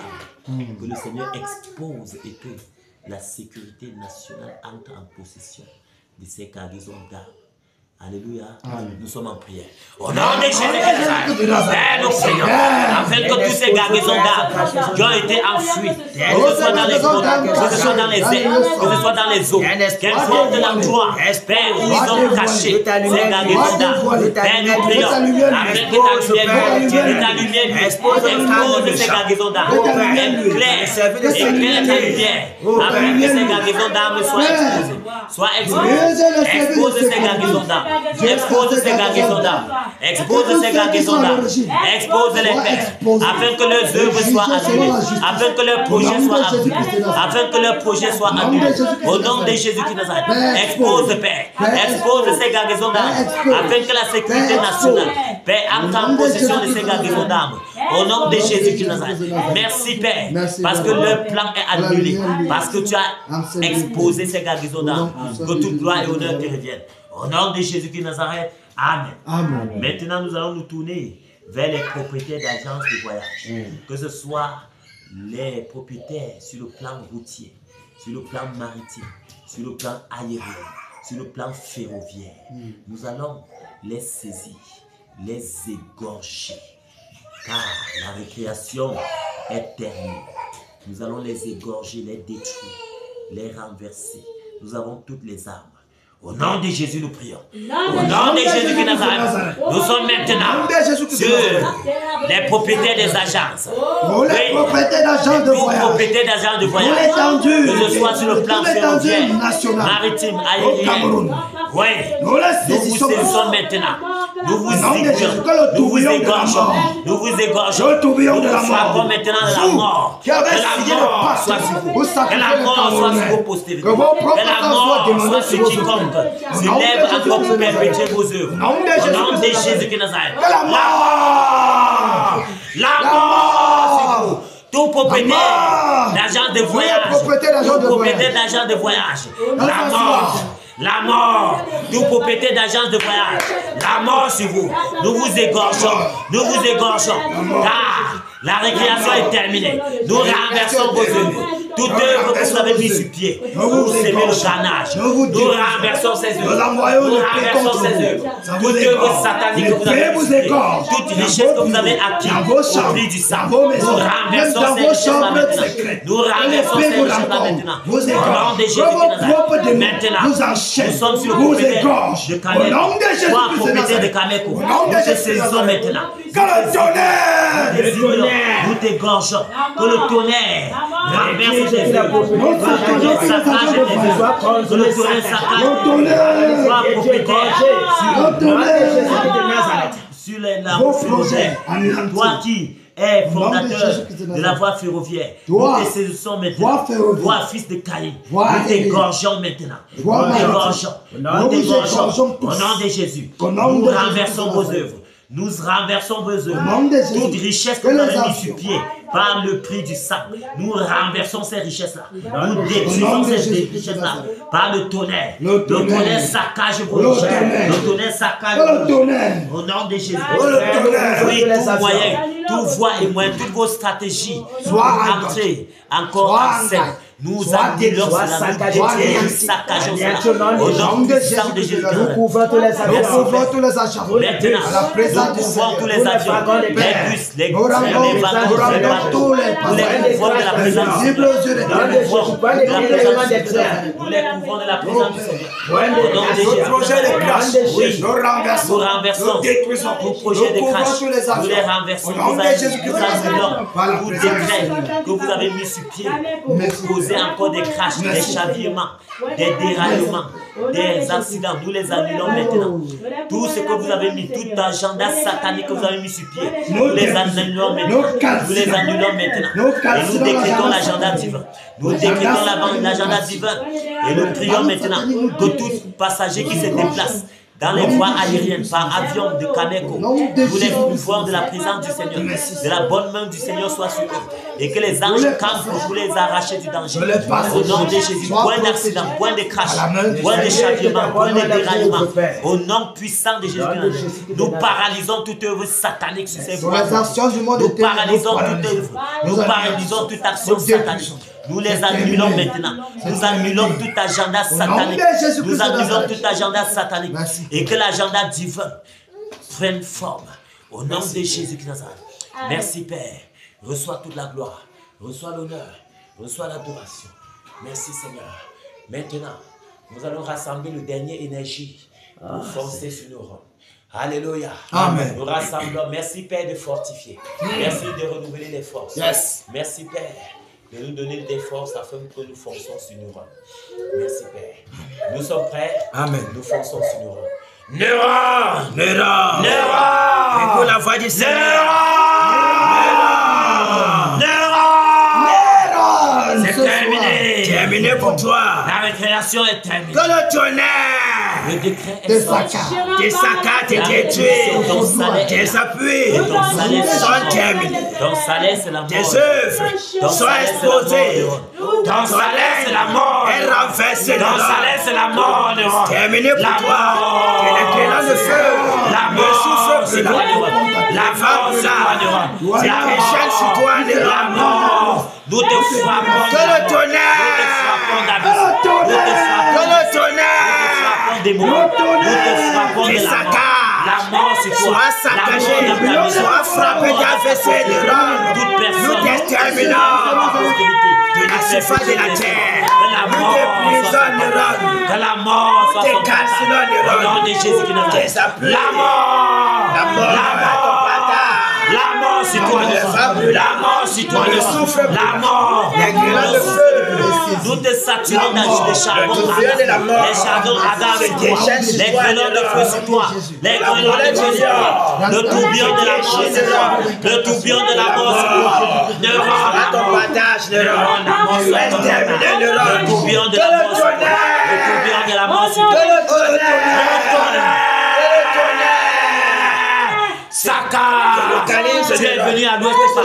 d'âmes, que le Seigneur expose et que la sécurité nationale entre en possession de ces garnisons d'âmes. Alléluia. Nous sommes en prière. Au nom de Jésus-Christ, Père, nous prions afin que tous ces garnisons d'âmes qui ont été enfouis, que ce soit dans les grottes, que ce soit dans les airs, que ce soit dans les eaux, qu'elles soient de l'endroit, Père, où ils ont caché ces garnisons d'âmes. Père, nous prions afin que ta lumière expose ces garnisons d'âmes. Éclaire ta lumière afin que ces garnisons d'âmes soient exposées. Expose ces garnisons d'âmes. Expose ces garnisons d'âmes. Expose ces garnisons d'âmes. Expose les pères. Afin que leurs œuvres soient annulées. Afin que leurs projets soient annulés. Afin que leurs projets soient annulés. Au nom de Jésus-Christ de Nazareth. Expose, Père. Expose ces garnisons d'âmes. Afin que la sécurité nationale, Père, entre en possession de ces garnisons d'âmes. Au nom de Jésus-Christ de Nazareth. Merci, Père. Parce que leur plan est annulé. Parce que tu as exposé ces garnisons d'âmes. Que toute gloire et honneur te reviennent. Au nom de Jésus-Christ de Nazareth, Amen. Amen. Maintenant, nous allons nous tourner vers les propriétaires d'agences de voyage. Que ce soit les propriétaires sur le plan routier, sur le plan maritime, sur le plan aérien, sur le plan ferroviaire. Nous allons les saisir, les égorger. Car la récréation est terminée. Nous allons les égorger, les détruire, les renverser. Nous avons toutes les armes. Au nom de Jésus, nous prions. Au nom de Jésus de Nazareth, nous sommes maintenant sur les propriétaires des agences. Les propriétaires d'agences de voyage. Propriétaires d'agences de voyage. Que ce soit sur le plan ferroviaire, maritime, aérien. Oui, nous vous saisissons maintenant. Nous vous égorgeons. Nous vous égorgeons. Nous vous égorgeons. Nous vous frappons maintenant de la mort. Que la mort soit sur vous. Que la mort soit sur vos postérités. Que la mort soit sur quiconque se lève encore pour perpétuer vos œuvres. Au nom de Jésus de Nazareth. La mort! La mort sur vous. Tout propriétaire d'agents de voyage. Tout propriétaire d'agents de voyage. La mort. La mort, tout propriétaire d'agence de voyage, la mort sur vous. Nous vous égorgeons, car la récréation est terminée. Nous renversons vos œuvres. Toute œuvre que vous avez mis sur pied, vous aimez le carnage. Nous renversons ces œuvres. Nous renversons ces œuvres. Toute œuvre satanique que vous avez mis sur pied, toute richesse que vous avez acquise au prix du sang, nous renversons ces richesses-là maintenant. Nous renversons ces richesses-là maintenant. Au nom de Jésus-Christ, maintenant, nous sommes sur le propriétaire de Kameko. Toi, propriétaire de Kameko, nous te saisissons maintenant. Que le tonnerre nous t'égorgeons. Que le tonnerre renverse sur la route ferroviaire. Toi qui es fondateur de la voie ferroviaire, nous te saisissons maintenant. Toi, fils de Caïn, nous t'égorgeons maintenant. Nous t'égorgeons au nom de Jésus. Nous renversons vos œuvres. Nous renversons vos œuvres. Toute richesse que vous avez mis sur pied par le prix du sang. Nous renversons ces richesses-là. Nous détruisons ces richesses-là par le tonnerre. Le tonnerre saccage vos richesses. Le tonnerre saccage vos richesses. Au nom de Jésus. Oui, tout moyen, tout voie et moyen, toutes vos stratégies soient entrées encore en scène. Nous annulons cela, nous détruisons, nous saccageons cela. Au nom du sang de Jésus. Nous couvrons tous les avions. Nous couvrons tous les achats. Maintenant, nous couvrons tous les avions, les bus, les wagons, les bateaux, nous les couvrons de la présence du Seigneur. Nous les couvrons de la présence du Seigneur. Au nom de Jésus. Oui, nous renversons tout projet de crash. Nous les renversons. Nous annulons tout décret que vous avez mis sur pied pour causer encore des crashs, des chavirements, des déraillements, des accidents. Nous les annulons maintenant. Tout ce que vous avez mis, tout agenda satanique que vous avez mis sur pied, nous les annulons maintenant. Nous les annulons maintenant. Et nous décrétons l'agenda divin. Nous décrétons l'agenda divin. Et nous prions maintenant que tout passager qui se déplace dans les voies aériennes, par avion de Cameco, nous les pouvoirs de la présence du Seigneur, de la bonne main du Seigneur soit sur eux, et que les anges campent pour les arracher du danger. Au nom de Jésus, point d'accident, point de crash, point de chavirement, point de déraillement. Au nom puissant de Jésus, nous paralysons toute œuvre satanique sur ces voies. Nous paralysons toute œuvre, nous paralysons toute action satanique. Nous les annulons maintenant. Nous annulons tout agenda satanique. Nous annulons tout agenda satanique. Et que l'agenda divin prenne forme. Au nom de Jésus-Christ Nazareth. Merci Père. Reçois toute la gloire. Reçois l'honneur. Reçois l'adoration. Merci Seigneur. Maintenant, nous allons rassembler le dernier énergie pour foncer sur nos rangs. Alléluia. Amen. Nous rassemblons. Merci Père de fortifier. Merci de renouveler les forces. Yes. Merci Père de nous donner des forces afin que nous foncions sur nos rangs. Merci Père. Nous sommes prêts. Amen. Nous fonçons sur nos rangs. Néron, Néron, écoute la voix du Seigneur. C'est terminé. Terminé pour toi. La récréation est terminée. Que le tonnerre Le décret est sorti. tes saccades, tes détruits, tes appuis sont terminés. Ton salaire, c'est la mort. Tes œuvres sont exposées. Ton salaire, c'est la mort. Et renversées. Ton salaire, c'est la mort. Terminé pour toi. Et les clés de feu. La Le mort, souffle c'est brûlant. La femme là. La échelle sur toi. La mort. Nous te frappons. Que le tonnerre. Que le tonnerre. Des mots. Nous te frappons de la mort. La mort, c'est toi. Sois saccagé, sois frappé d'adversaire de l'homme. Toute personne. Nous t'exterminons de la surface de la terre. Nous t'emprisonnerons. Que la mort soit Tes casserons de au nom de Jésus qui nous tes appuis. La mort. La mort. La mort, c'est toi. La mort, c'est toi. Le souffle. La mort. Les grenades de feu. Nous te saturons de charbon. Le feu de la mort. Les charbons ardents sur toi. déchaîne sur Les toi. grenades de feu sur toi. Les grenades de feu sur toi. Le tourbillon de la mort sur toi. Le tourbillon de la mort sur toi. Ne rends À ton partage, le rang. Exterminer le rang. le tourbillon de la mort sur toi. Le tourbillon de la mort sur toi. Saka, tu es venu à l'ouest par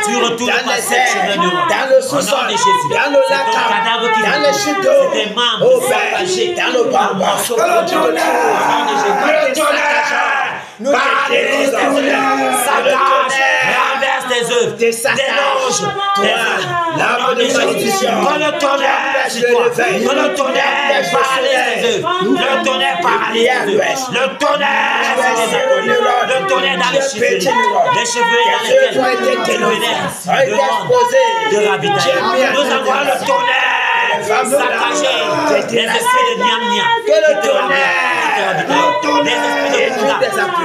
tu retournes par cette chemin de roi. Dans le sous-sol, de Jésus. dans le lac, ton cadavre qui dans le chute d'eau, c'est tes membres saccagés, dans le bambou, au nom de Jésus. nous Renverse tes œuvres, déloge tes œuvres. l'arbre de malédiction, Que le tonnerre sur toi, que le tonnerre paralyse tes œuvres, le tonnerre paralyse tes œuvres, le tonnerre sur tes épaules, le tonnerre dans les cheveux dans lesquels tu vénères, de ravitaillement. Nous avons le tonnerre saccager les esprits de Niamnia qui te ravitaillent,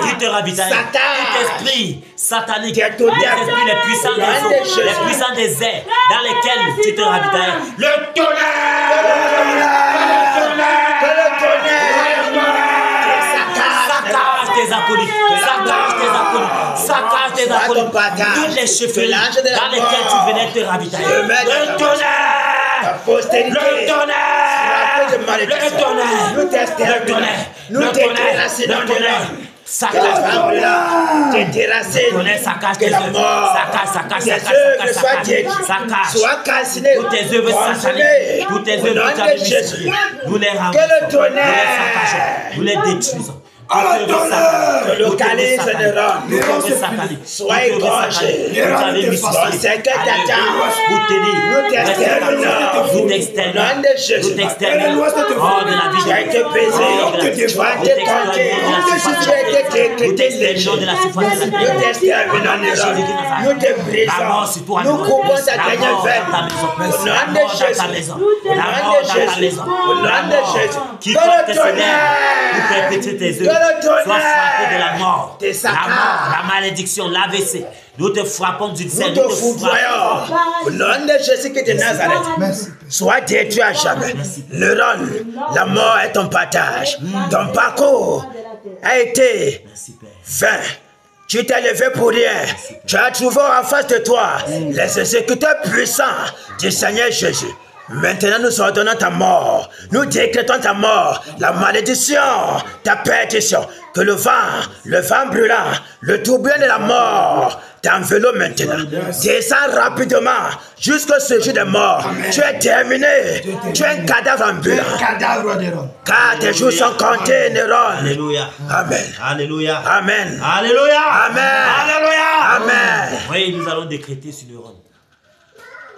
qui te ravitaillent, tout esprit satanique, les esprits les puissants des eaux, les puissants des airs dans lesquels tu te ravitailles. Le tonnerre, saccage tes acolytes, saccage tes acolytes, toutes les chefferies dans lesquelles tu venais te ravitailler. Le tonnerre, saccage tes œuvres, sois calciné, toutes tes œuvres sataniques, toutes tes œuvres sataniques, nous les renversons, nous les détruisons. Te localise le rang. Sois égorgé. On sait que t'attends. Nous t'exterminons. Nous t'exterminons. Hors de la vie. Tu as été baisé. Tu as été tenté. Tu as été décrété léger. Nous t'exterminons le rang. Nous te brisons. Nous coupons ta dernière veine. Au nom de Jésus. Au nom de Jésus. Au nom de Jésus. Quiconque te célèbre, nous perpétuer tes œuvres. Sois frappé de la mort, la malédiction, l'AVC. Nous te frappons du zèle, nous te foudroyons. Au nom de Jésus de Nazareth, sois détruit à jamais. Le rôle, la mort est ton partage. Ton parcours a été vain. Tu t'es levé pour rien. Tu as trouvé en face de toi les exécuteurs puissants du Seigneur Jésus. Maintenant, nous ordonnons ta mort. Nous décrétons ta mort, la malédiction, ta perdition. Que le vent brûlant, le tourbillon de la mort t'enveloppe maintenant. Descends rapidement jusqu'au séjour des morts. Tu es terminé. Tu es un cadavre ambulant. Car tes jours sont comptés, Néron. Alléluia. Amen. Alléluia. Amen. Alléluia. Amen. Alléluia. Amen. Oui, nous allons décréter sur le rôle.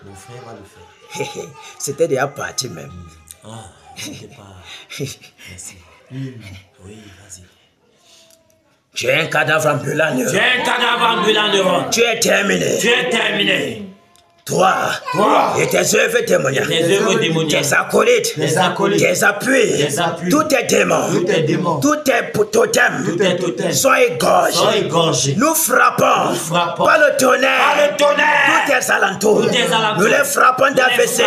Mon frère va le faire. C'était déjà parti même. Ah, c'était pas. Merci. Oui, vas-y. Tu es un cadavre ambulant, Néron. Tu es un cadavre ambulant, Néron. Tu es terminé. Tu es terminé. Toi et tes œuvres démoniaques, tes acolytes, tes appuis, tous tes démons, tous tes totems, soient égorgés. Nous frappons par le tonnerre, tous tes alentours. Nous les frappons d'AVC,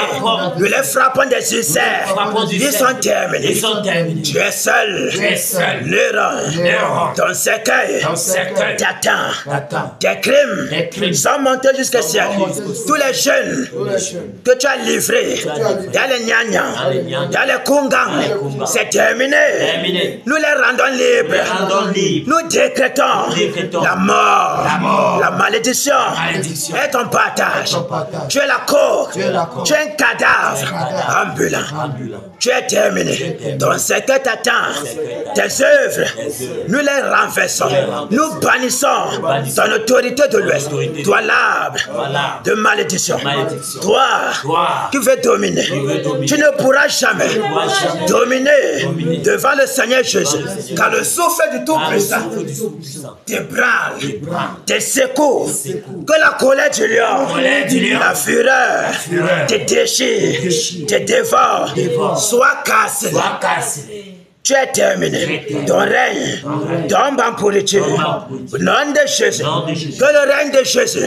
nous les frappons des ulcères. Ils sont terminés. Tu es seul. Néron. Ton cercueil t'attend. Tes crimes sont montés jusqu'au ciel. Tous les jeunes que tu as livrés dans les Nyanya, dans les Kungang, c'est terminé. Nous les rendons libres. Nous décrétons la mort, la malédiction est ton partage. Tu es la cause, tu es un cadavre ambulant. Tu es terminé. Ton secret t'attend. Tes œuvres, nous les renversons. Nous bannissons ton autorité de l'Ouest. Toi l'arbre de malédiction. Toi qui veux dominer, tu ne pourras jamais dominer devant le Seigneur Jésus. Car le souffle du Tout-Puissant t'ébranle, te secoue. Que la colère du lion, la fureur te déchire, te dévore, soit cassée. Tu es terminé. Ton règne tombe en pourriture. Au nom de Jésus. Que le règne de Jésus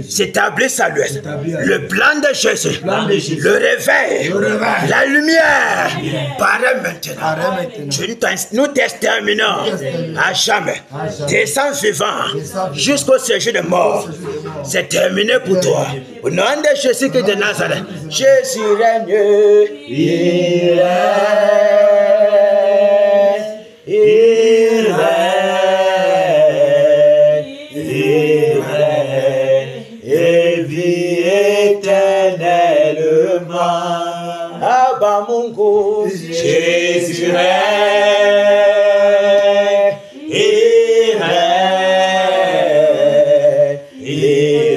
s'établisse à l'ouest. Le plan de Jésus. Le réveil. La lumière. Paraît maintenant. Nous t'exterminons à jamais. Descends vivant jusqu'au séjour de mort. C'est terminé pour toi. Au nom de Jésus de Nazareth. Jésus règne. Il règne, et vit éternellement. Abba Mungu, Jésus règne, il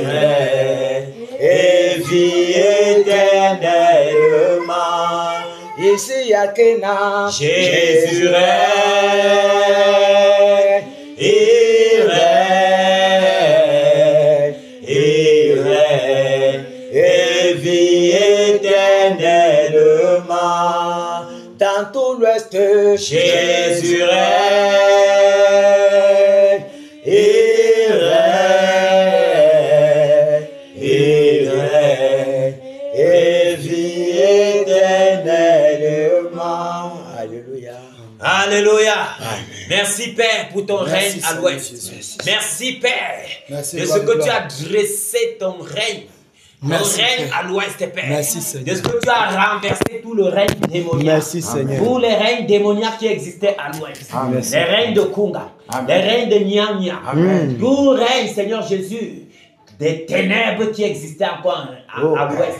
règne, et vit éternellement. Ici à Kéna, Jésus règne, il règne, et vit éternellement. Jésus règne, il règne, et vit éternellement. Alléluia. Alléluia. Merci Père pour ton règne à l'ouest. Merci Père de ce que tu as dressé ton règne. Merci, ton règne Père. à l'ouest, Père. Merci, de Seigneur. ce que tu as renversé tout le règne démoniaque. Merci, Seigneur. Tous les règnes démoniaques qui existaient à l'ouest. Les règnes de Kunga. Les règnes de Nyanya. Tout règne, Seigneur Jésus, des ténèbres qui existaient encore à l'ouest.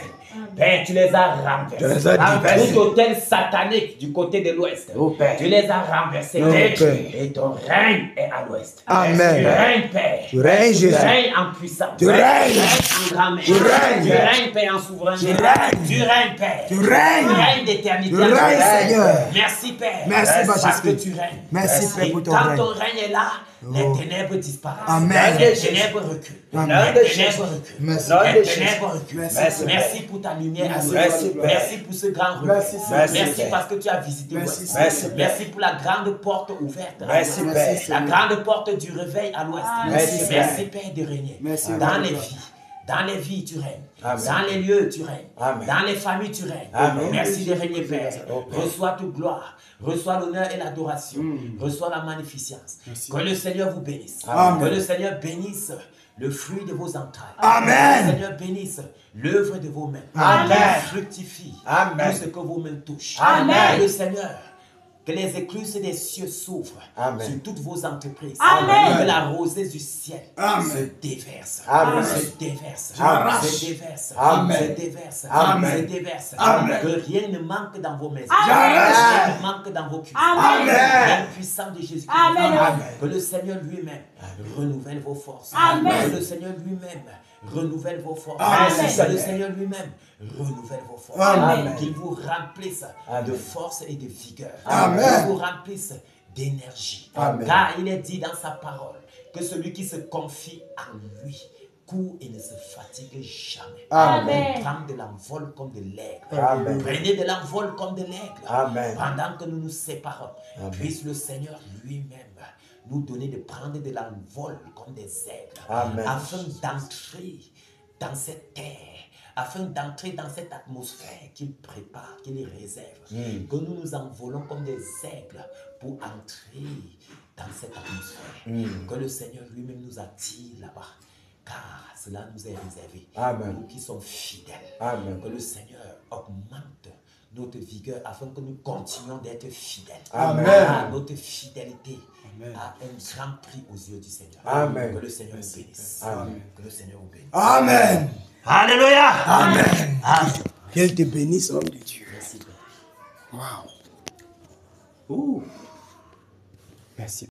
Père, tu les as renversés. Tout hôtel satanique du côté de l'ouest, tu les as renversés. Et ton règne est à l'ouest. Amen. Tu règnes, Père. Tu règnes, Jésus. Tu règnes en puissance. Tu règnes. en grand-mère. Tu règnes. Tu règnes, Père, en souveraineté. Tu règnes. Tu règnes, Père. Tu règnes. Tu règnes d'éternité. Tu règnes, Seigneur. Merci, Père. Merci, parce Majesté. que tu règnes. Merci, Père, Et pour ton quand règne. ton règne est là, les ténèbres disparaissent. Amen. Les ténèbres reculent. Amen. Les ténèbres reculent. Merci. Les ténèbres reculent. Merci. Merci pour ta lumière. Merci. Merci pour ce grand recueil. Merci, Merci parce que tu as visité Merci, l'Ouest. Merci, Merci pour la grande porte ouverte. Merci, Père. La grande porte du réveil à l'Ouest. Merci, Merci, Père, de régner. Merci, Dans Père. les vies. Dans les vies, tu règnes. Amen. Dans les lieux, tu règnes. Amen. Dans les familles, tu règnes. Amen. Merci de régner, Père. Oh, Père. Reçois toute gloire. Reçois l'honneur et l'adoration. Reçois la magnificence. Que le Seigneur vous bénisse. Amen. Que le Seigneur bénisse le fruit de vos entrailles. Amen. Que le Seigneur bénisse l'œuvre de vos mains. Amen. Que fructifie Amen. tout ce que vos mains touchent. Amen. Que le Seigneur, que les écluses des cieux s'ouvrent Amen. sur toutes vos entreprises. Amen. Que la rosée du ciel Amen. se déverse. Amen. Se déverse. Amen. Se déverse. Amen. Se déverse. Amen. Se déverse. Amen. Que rien ne manque dans vos maisons. J'arrête. Rien ne manque dans vos cuisines. Amen. Amen. Puissant de Jésus. Amen. Que le Seigneur lui-même renouvelle vos forces. Amen. Que le Seigneur lui-même renouvelle vos forces. Amen. Que le Seigneur lui-même renouvelle vos forces. Amen. Qu'il vous remplisse de force et de vigueur. Amen. Qu'il vous remplisse d'énergie. Amen. Car il est dit dans sa parole que celui qui se confie en lui court et ne se fatigue jamais. Amen. Prends de l'envol comme de l'aigle. Amen. Prenez de l'envol comme de l'aigle. Amen. Pendant que nous nous séparons, puisse le Seigneur lui-même nous donner de prendre de l'envol comme des aigles. Amen. Afin d'entrer dans cette terre, afin d'entrer dans cette atmosphère qu'il prépare, qu'il réserve. Que nous nous envolons comme des aigles pour entrer dans cette atmosphère. Que le Seigneur lui-même nous attire là-bas. Car cela nous est réservé. Amen. Nous qui sommes fidèles. Amen. Que le Seigneur augmente notre vigueur afin que nous continuions d'être fidèles. Amen. Ah, notre fidélité a un grand prix aux yeux du Seigneur. Amen. Que le Seigneur vous bénisse. Amen. Que le Seigneur vous bénisse. Amen. Alléluia. Amen. Qu'elle te bénisse, homme de Dieu. Merci, Père. Wow. Merci.